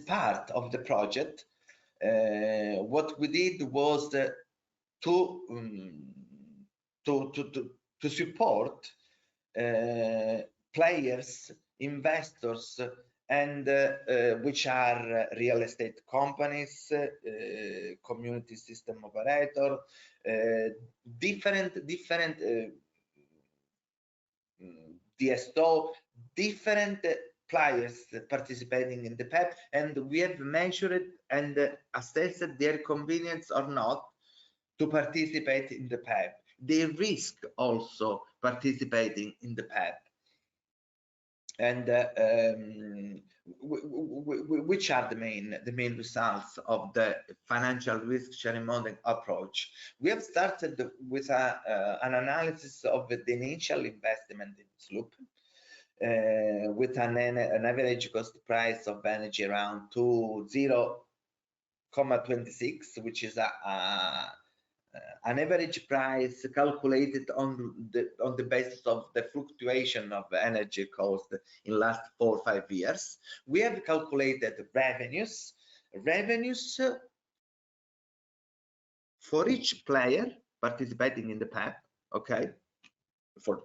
part of the project, what we did was to support players, investors, and which are real estate companies, community system operator, different DSO, different players participating in the PEP, and we have measured and assessed their convenience or not to participate in the PEP. They risk also participating in the PEP. And which are the main results of the financial risk sharing model approach? We have started with an analysis of the initial investment in Sloop. with an average cost price of energy around 0.26, which is an average price calculated on the basis of the fluctuation of energy cost in last 4 or 5 years. We have calculated revenues for each player participating in the PEP, okay, for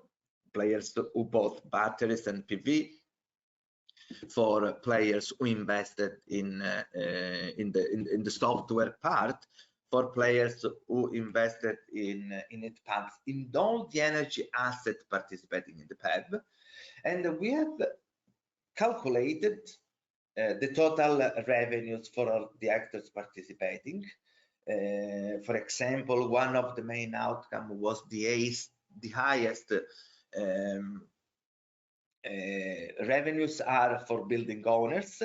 players who bought batteries and PV, for players who invested in the software part, for players who invested in heat pumps, in all the energy assets participating in the PEP. And we have calculated the total revenues for all the actors participating. For example, one of the main outcomes was the highest revenues are for building owners,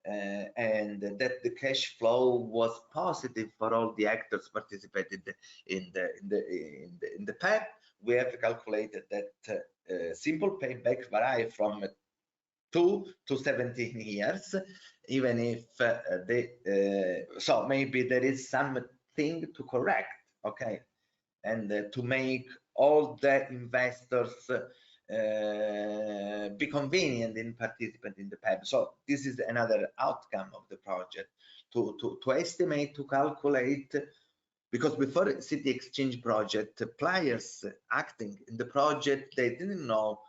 and that the cash flow was positive for all the actors participated in the PEP. We have calculated that simple payback vary from 2 to 17 years, even if so maybe there is something to correct, okay, and to make all the investors be convenient in participating in the PEP. So this is another outcome of the project, to estimate, to calculate, because before CityxChange project, players acting in the project, they didn't know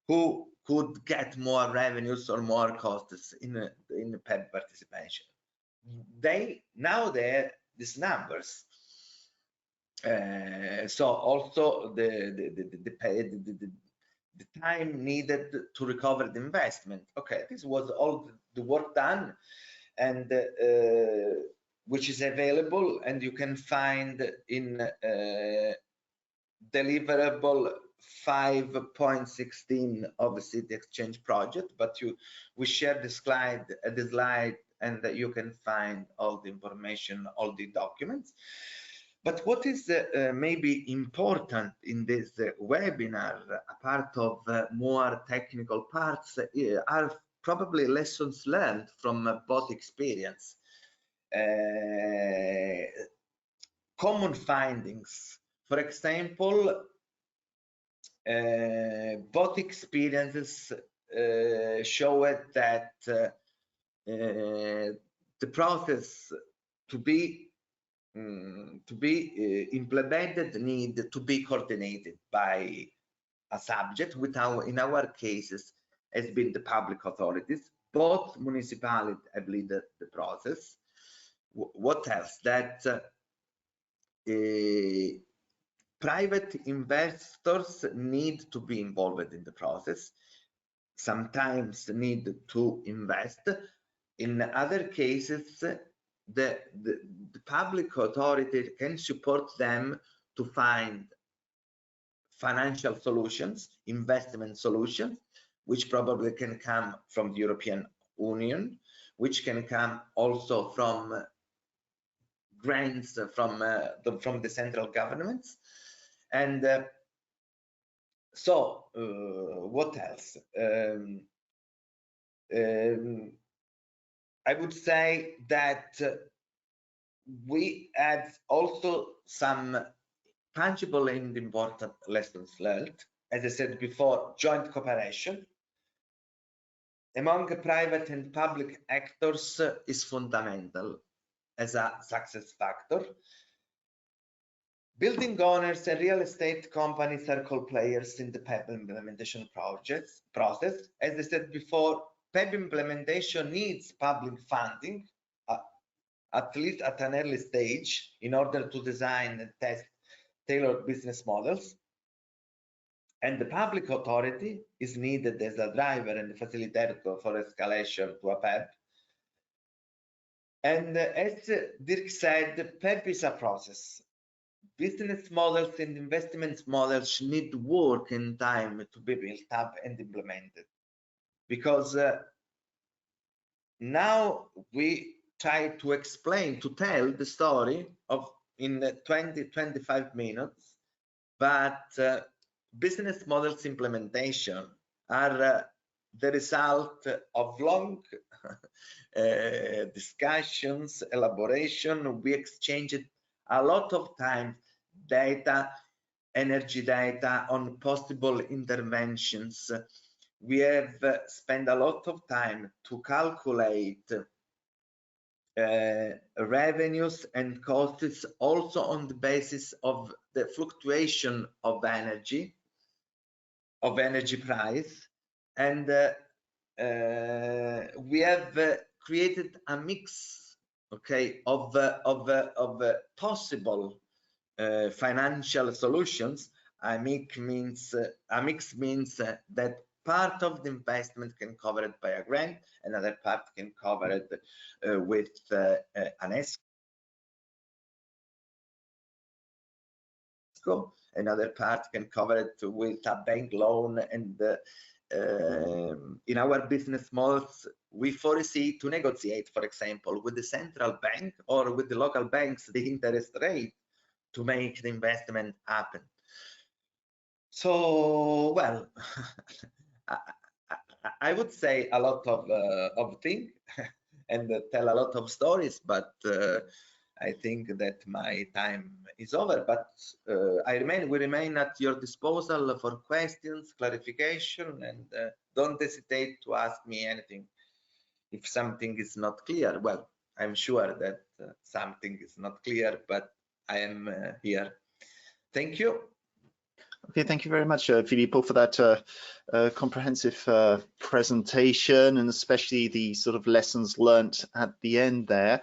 who could get more revenues or more costs in the PEP participation. Now they're these numbers. So also the time needed to recover the investment. Okay, this was all the work done, and which is available, and you can find in deliverable 5.16 of the CityxChange project. But we share the slide, and you can find all the information, all the documents. But what is maybe important in this webinar, apart of more technical parts, are probably lessons learned from both experience. Common findings. For example, both experiences showed that the process to be implemented need to be coordinated by a subject, in our cases has been the public authorities. Both municipalities have led the process. What else? That private investors need to be involved in the process, sometimes need to invest. In other cases, the public authority can support them to find financial solutions, investment solutions, which probably can come from the European Union, which can come also from grants from the central governments. And so what else? I would say that we had also some tangible and important lessons learned. As I said before, joint cooperation among private and public actors is fundamental as a success factor. Building owners and real estate companies are core players in the PEP implementation process. As I said before, PEP implementation needs public funding, at least at an early stage, in order to design and test tailored business models. And the public authority is needed as a driver and facilitator for escalation to a PEP. And as Dirk said, PEP is a process. Business models and investment models need work and time to be built up and implemented. Because now we try to explain, to tell the story in 20-25 minutes, but business models implementation are the result of long discussions, elaboration. We exchanged a lot of time, data, energy data on possible interventions. We have spent a lot of time to calculate revenues and costs, also on the basis of the fluctuation of energy price, and we have created a mix, okay, of possible financial solutions. A mix means that part of the investment can cover it by a grant, another part can cover it with an escrow, another part can cover it with a bank loan, and in our business models, we foresee to negotiate, for example, with the central bank or with the local banks, the interest rate to make the investment happen. So, well, I would say a lot of things and tell a lot of stories, but I think that my time is over. But we remain at your disposal for questions, clarification, and don't hesitate to ask me anything if something is not clear. Well, I'm sure that something is not clear, but I am here. Thank you. Okay, thank you very much, Filippo, for that comprehensive presentation, and especially the sort of lessons learnt at the end there.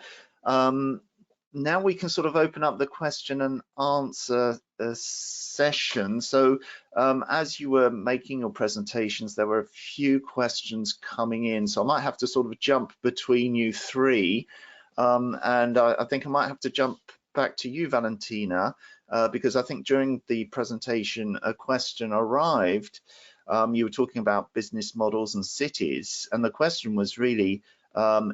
Now we can sort of open up the question and answer session. So as you were making your presentations, there were a few questions coming in, so I might have to sort of jump between you three, and I think I might have to jump back to you, Valentina, because I think during the presentation a question arrived. You were talking about business models and cities, and the question was really,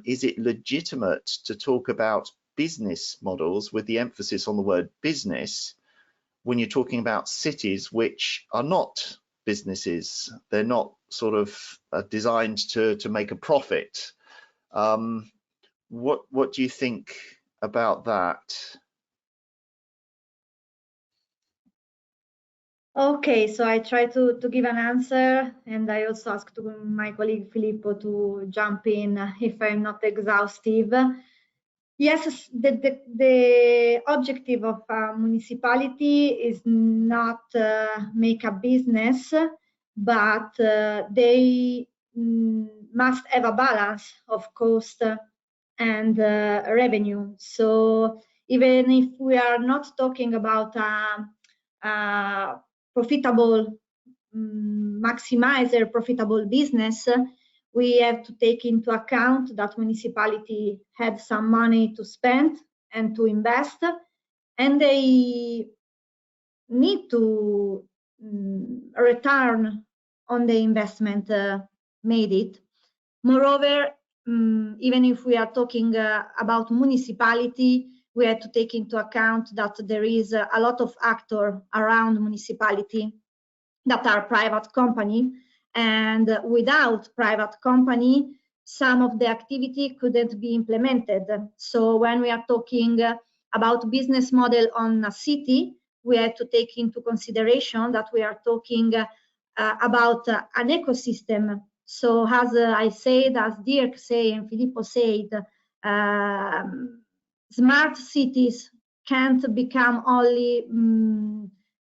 is it legitimate to talk about business models with the emphasis on the word business when you're talking about cities which are not businesses? They're not sort of designed to make a profit. What do you think about that? Okay, so I try to give an answer, and I also ask to my colleague Filippo to jump in if I'm not exhaustive. Yes, the objective of a municipality is not make a business, but they must have a balance of cost and revenue. So even if we are not talking about a profitable maximizer profitable business, we have to take into account that municipality had some money to spend and to invest, and they need to return on the investment made it. Moreover, even if we are talking about municipality, we have to take into account that there is a lot of actors around municipality that are private company, and without private company, some of the activity couldn't be implemented. So when we are talking about business model on a city, we have to take into consideration that we are talking about an ecosystem. So as I said, as Dirk said and Filippo said, smart cities can't become only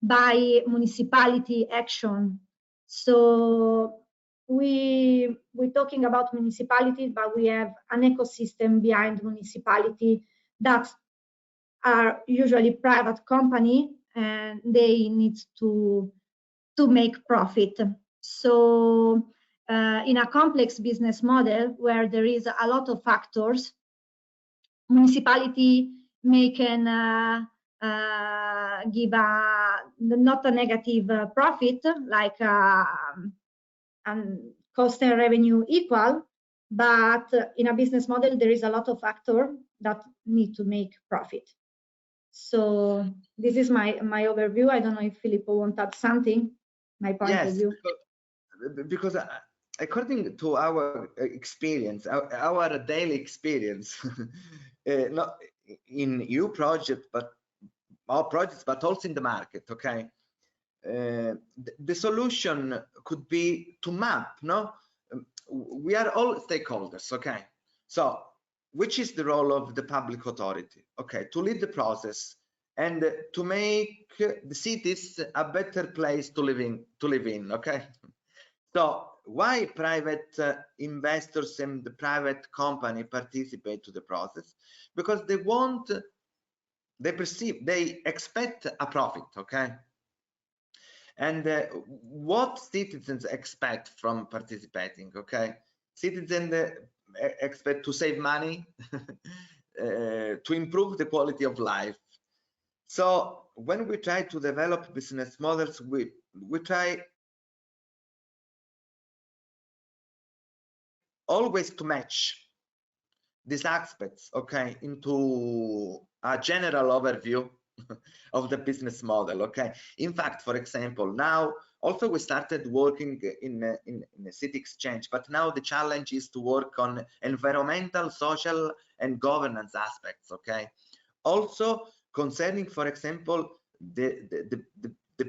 by municipality action. So we're talking about municipalities, but we have an ecosystem behind municipality that are usually private company, and they need to make profit. So in a complex business model where there is a lot of factors, municipality can give not a negative profit, like cost and revenue equal, but in a business model there is a lot of factors that need to make profit. So this is my overview. I don't know if Filippo wants to add something. My point of view. because according to our experience, our daily experience, not in EU project, but our projects, but also in the market, okay? The solution could be to map, no? We are all stakeholders, okay? So which is the role of the public authority? Okay, to lead the process and to make the cities a better place to live in, okay? So why private investors and the private company participate to the process? Because they expect a profit, okay? And what citizens expect from participating, okay? Citizens expect to save money, to improve the quality of life. So when we try to develop business models, we try always to match these aspects, okay, into a general overview of the business model, okay? In fact, for example, now also we started working in a CityxChange, but now the challenge is to work on environmental, social, and governance aspects, okay? Also concerning, for example, the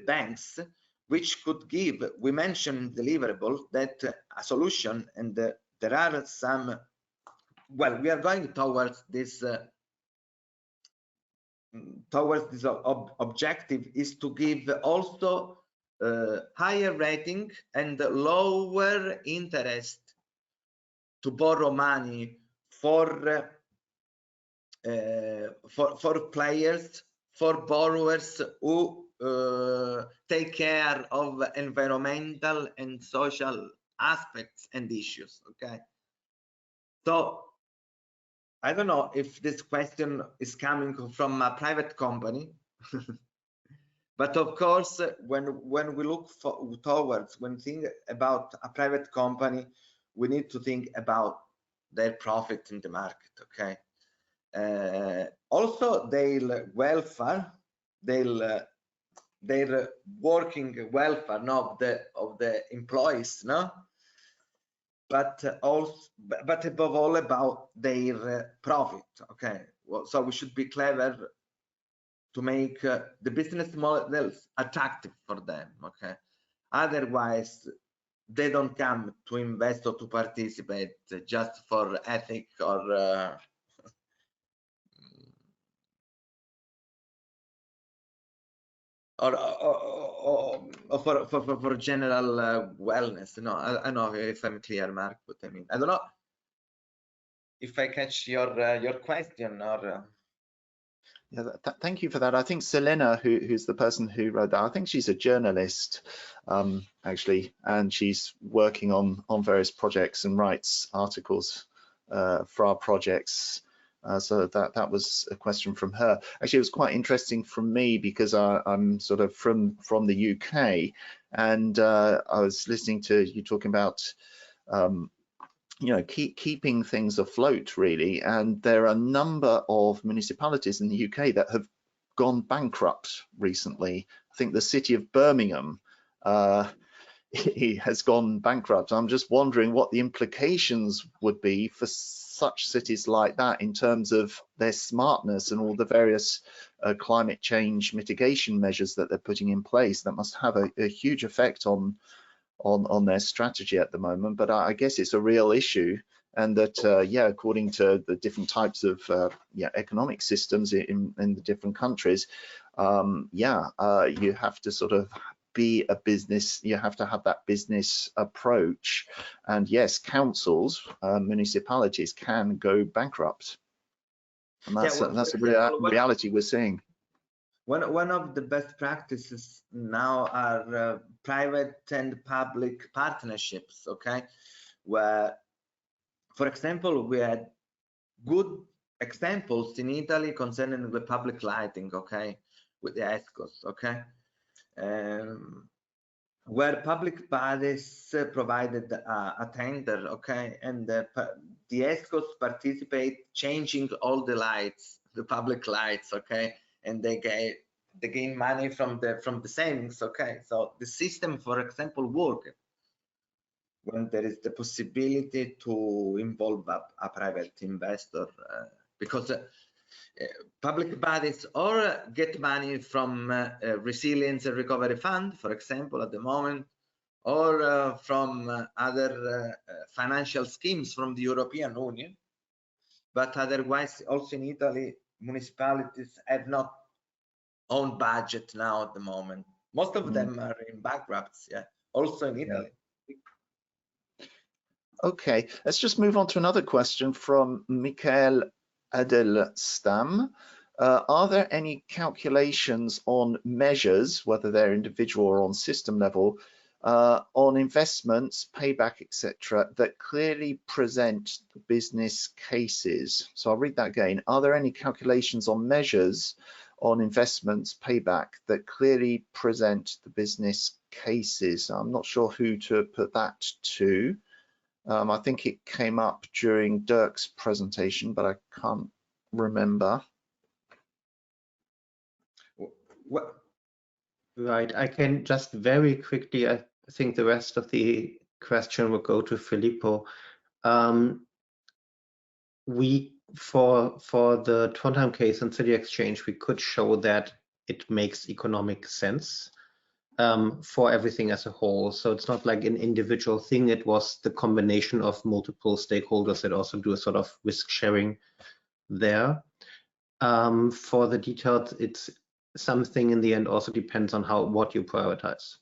banks, which could give, we mentioned deliverable, that a solution, and there are some, well, we are going towards this objective, is to give also higher rating and lower interest to borrow money for players, for borrowers who take care of environmental and social aspects and issues, okay? So I don't know if this question is coming from a private company, but of course, when we look towards, when think about a private company, we need to think about their profit in the market, okay? Also their welfare, their working welfare, no, of the employees, no? But above all about their profit, okay? Well, so we should be clever to make the business models attractive for them, okay? Otherwise, they don't come to invest or to participate just for ethic or for general wellness. No, I don't know if I'm clear, Mark, but I mean, I don't know if I catch your question or. Yeah, thank you for that. I think Selena, who's the person who wrote that, I think she's a journalist, actually, and she's working on various projects and writes articles for our projects. So that was a question from her. Actually, it was quite interesting from me because I'm sort of from the UK, and I was listening to you talking about you know, keeping things afloat, really, and there are a number of municipalities in the UK that have gone bankrupt recently. I think the city of Birmingham has gone bankrupt. I'm just wondering what the implications would be for such cities like that in terms of their smartness and all the various climate change mitigation measures that they're putting in place. That must have a huge effect on their strategy at the moment. But I guess it's a real issue, and that yeah, according to the different types of yeah, economic systems in the different countries, yeah, you have to sort of be a business, you have to have that business approach, and yes, councils, municipalities can go bankrupt, and that's yeah, that's a reality we're seeing. One of the best practices now are private and public partnerships, okay? Where, for example, we had good examples in Italy concerning the public lighting, okay? With the ESCOs, okay? Where public bodies provided a tender, okay? And the ESCOs participate changing all the lights, the public lights, okay? And they gain money from the savings, okay? So the system, for example, worked. when there is the possibility to involve a private investor, because public bodies or get money from Resilience and Recovery Fund, for example, at the moment, or from other financial schemes from the European Union. But otherwise, also in Italy, municipalities have not own budget now at the moment. Most of them are in bankruptcy, yeah, also in Italy. Okay, let's just move on to another question from Michael Adelstam. Are there any calculations on measures, whether they're individual or on system level, on investments, payback, etc., that clearly present the business cases? So I'll read that again. Are there any calculations on measures on investments, payback, that clearly present the business cases? I'm not sure who to put that to. I think it came up during Dirk's presentation, but I can't remember. Right, I can just very quickly, I think the rest of the question will go to Filippo. For the Trondheim case and CityxChange, we could show that it makes economic sense for everything as a whole. So it's not like an individual thing. It was the combination of multiple stakeholders that also do a sort of risk sharing there. For the details, it's something in the end also depends on what you prioritize.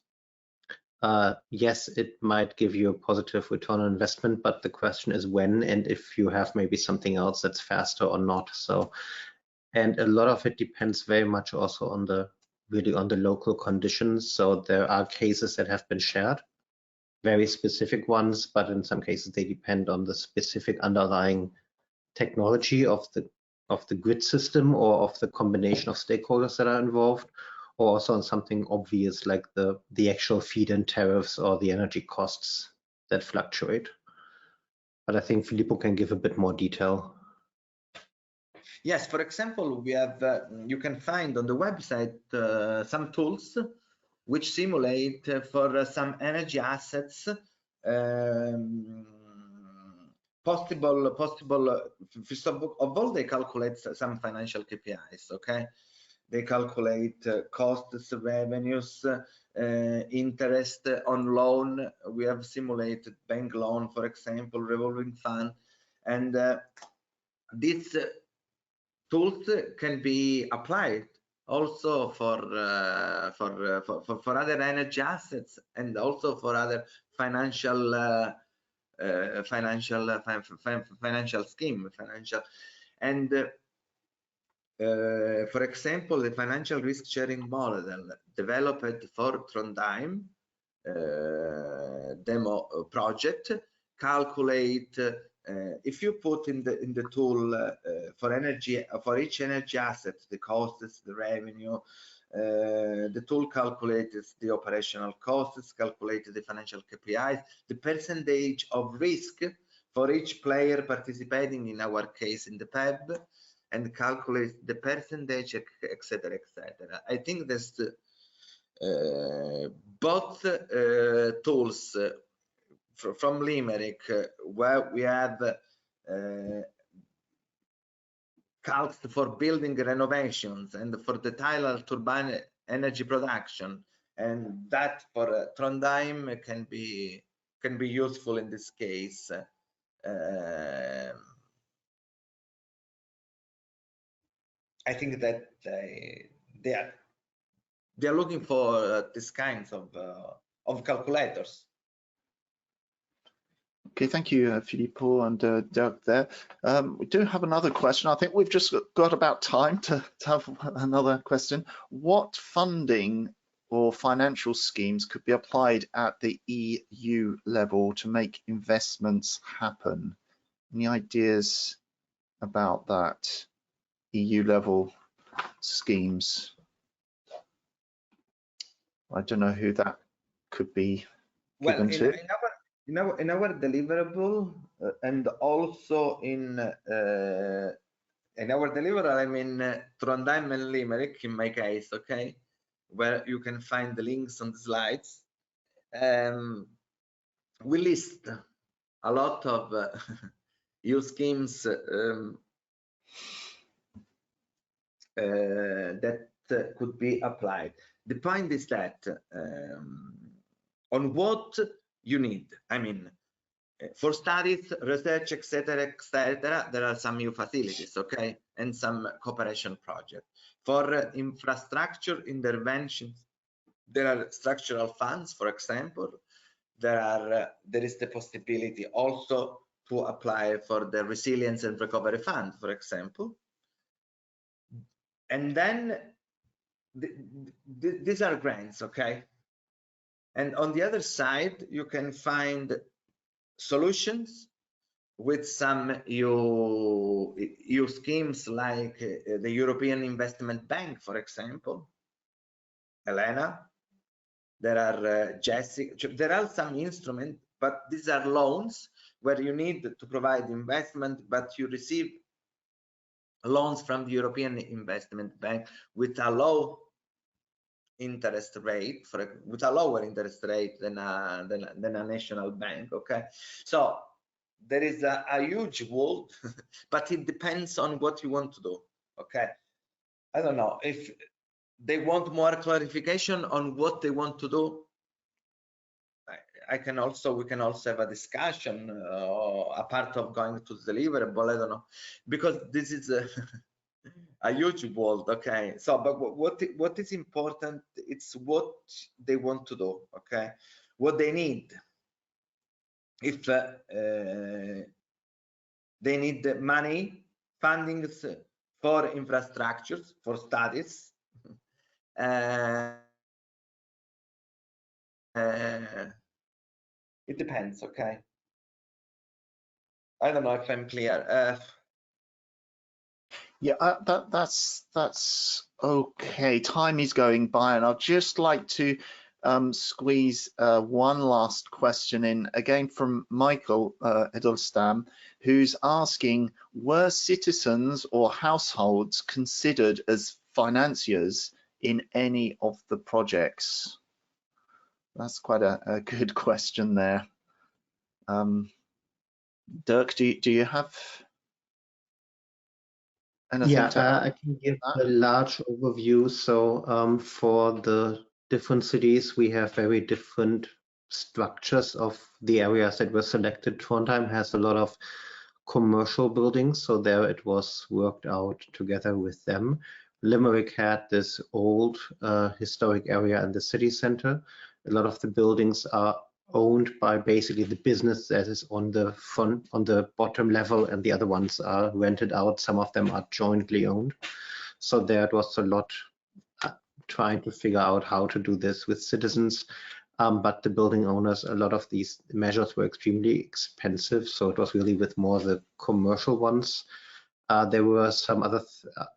Yes, it might give you a positive return on investment, but the question is when, and if you have maybe something else that's faster or not. So, and a lot of it depends very much also on really on the local conditions. So there are cases that have been shared, very specific ones, but in some cases they depend on the specific underlying technology of the grid system or of the combination of stakeholders that are involved, or also on something obvious like the actual feed-in tariffs or the energy costs that fluctuate. But I think Filippo can give a bit more detail. Yes, for example, we have you can find on the website some tools which simulate for some energy assets possible. First of all, they calculate some financial KPIs. Okay, they calculate costs, revenues, interest on loan. We have simulated bank loan, for example, revolving fund, and these tools can be applied also for other energy assets and also for other financial scheme, and for example, the financial risk sharing model developed for Trondheim demo project calculate if you put in the tool for each energy asset the costs, the revenue, the tool calculates the operational costs, calculates the financial KPIs, the percentage of risk for each player participating, in our case in the PEB, and calculates the percentage, etc., etc. I think that's both tools from Limerick, where we have calcs for building renovations and for the tidal turbine energy production, and that for Trondheim can be useful in this case. I think that they are looking for these kinds of calculators. Okay, thank you, Filippo and Dirk there. We do have another question. I think we've just got about time to have another question. What funding or financial schemes could be applied at the EU level to make investments happen? Any ideas about that? EU level schemes? I don't know who that could be given to. In our deliverable and also in our deliverable, I mean Trondheim and Limerick in my case, okay, where you can find the links on the slides. we list a lot of EU schemes that could be applied. The point is that on what you need, I mean, for studies, research, etc., there are some new facilities, okay, and some cooperation projects. For infrastructure interventions, there are structural funds, for example. There is the possibility also to apply for the resilience and recovery fund, for example. And then these are grants, okay? And on the other side, you can find solutions with some EU schemes like the European Investment Bank, for example, Elena. There are Jessica. There are some instruments, but these are loans where you need to provide investment, but you receive loans from the European Investment Bank with a low interest rate, with a lower interest rate than a national bank. Okay, so there is a huge world, but it depends on what you want to do. Okay, I don't know if they want more clarification on what they want to do. We can also have a discussion, a part of going to the deliverable. I don't know, because this is a huge world. Okay, so but what is important? It's what they want to do. Okay, what they need. If they need money, fundings for infrastructures, for studies. It depends. Okay, I don't know if I'm clear. Yeah, that's okay. Time is going by, and I'd just like to squeeze one last question in, again from Michael Edelstam, who's asking, were citizens or households considered as financiers in any of the projects? That's quite a good question there. Dirk, do you have anything to add? I can give a large overview. So for the different cities, we have very different structures of the areas that were selected. Trondheim has a lot of commercial buildings, so there it was worked out together with them. Limerick had this old historic area in the city center. A lot of the buildings are owned by basically the business that is on the front, on the bottom level, and the other ones are rented out. Some of them are jointly owned. So there it was a lot trying to figure out how to do this with citizens. But the building owners, a lot of these measures were extremely expensive. So it was really with more the commercial ones. There were some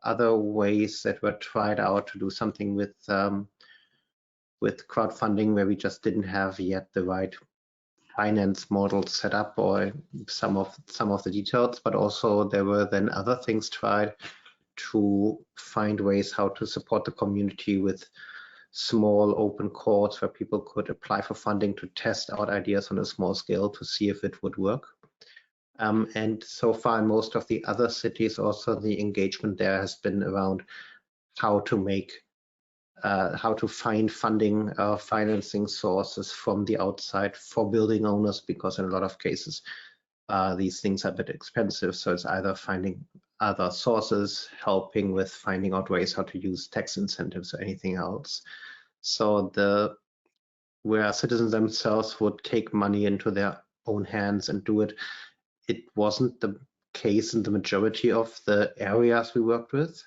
other ways that were tried out to do something with crowdfunding, where we just didn't have yet the right finance model set up, or some of the details. But also there were then other things tried to find ways how to support the community with small open courts where people could apply for funding to test out ideas on a small scale to see if it would work. And so far in most of the other cities, also the engagement there has been around how to find funding, financing sources from the outside for building owners, because in a lot of cases these things are a bit expensive. So it's either finding other sources, helping with finding out ways how to use tax incentives or anything else. So where citizens themselves would take money into their own hands and do it, it wasn't the case in the majority of the areas we worked with.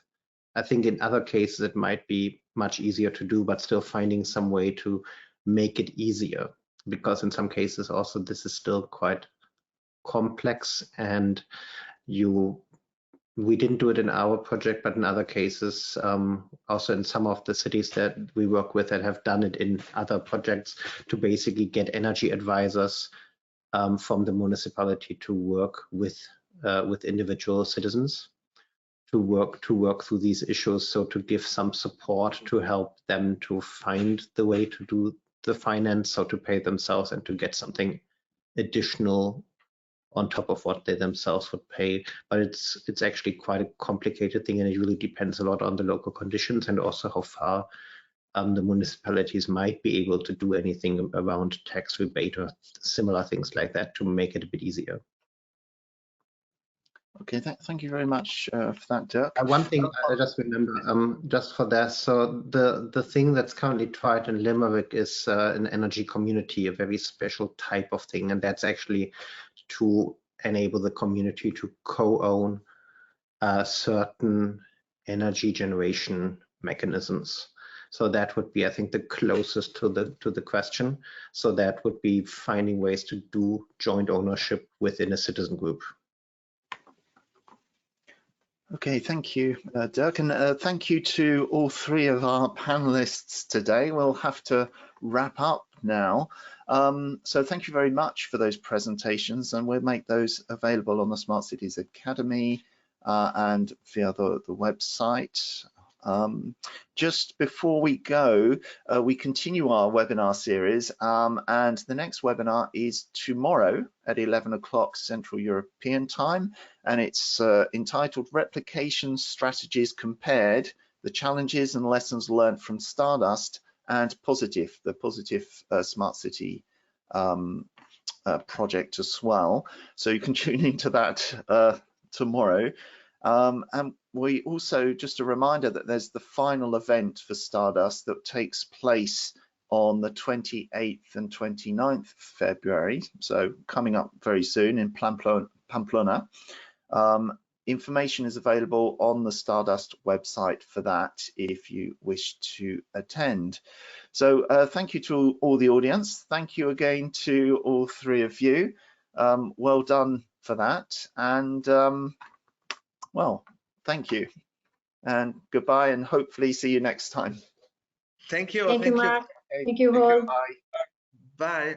I think in other cases it might be much easier to do, but still finding some way to make it easier, because in some cases also this is still quite complex, and we didn't do it in our project, but in other cases, also in some of the cities that we work with that have done it in other projects, to basically get energy advisors from the municipality to work with individual citizens to work through these issues. So to give some support to help them to find the way to do the finance, so to pay themselves and to get something additional on top of what they themselves would pay. But it's actually quite a complicated thing, and it really depends a lot on the local conditions and also how far the municipalities might be able to do anything around tax rebate or similar things like that to make it a bit easier. Okay, thank you very much for that, Dirk. One thing I just remember, just for that, so the thing that's currently tried in Limerick is an energy community, a very special type of thing, and that's actually to enable the community to co-own certain energy generation mechanisms. So that would be, I think, the closest to the question. So that would be finding ways to do joint ownership within a citizen group. Okay, thank you, Dirk, and thank you to all three of our panelists today. We'll have to wrap up now. So thank you very much for those presentations, and we'll make those available on the Smart Cities Academy and via the website. Just before we go, we continue our webinar series, and the next webinar is tomorrow at 11 o'clock Central European Time, and it's entitled Replication Strategies Compared, the Challenges and Lessons Learned from Stardust and Positive, the Positive Smart City project as well. So you can tune into that tomorrow. And we also, just a reminder that there's the final event for Stardust that takes place on the 28th and 29th of February, so coming up very soon in Pamplona. Information is available on the Stardust website for that if you wish to attend. So thank you to all the audience. Thank you again to all three of you. Well done for that. And well, thank you and goodbye, and hopefully see you next time. Thank you. Thank you, Mark. You. Thank you all. Bye. Bye.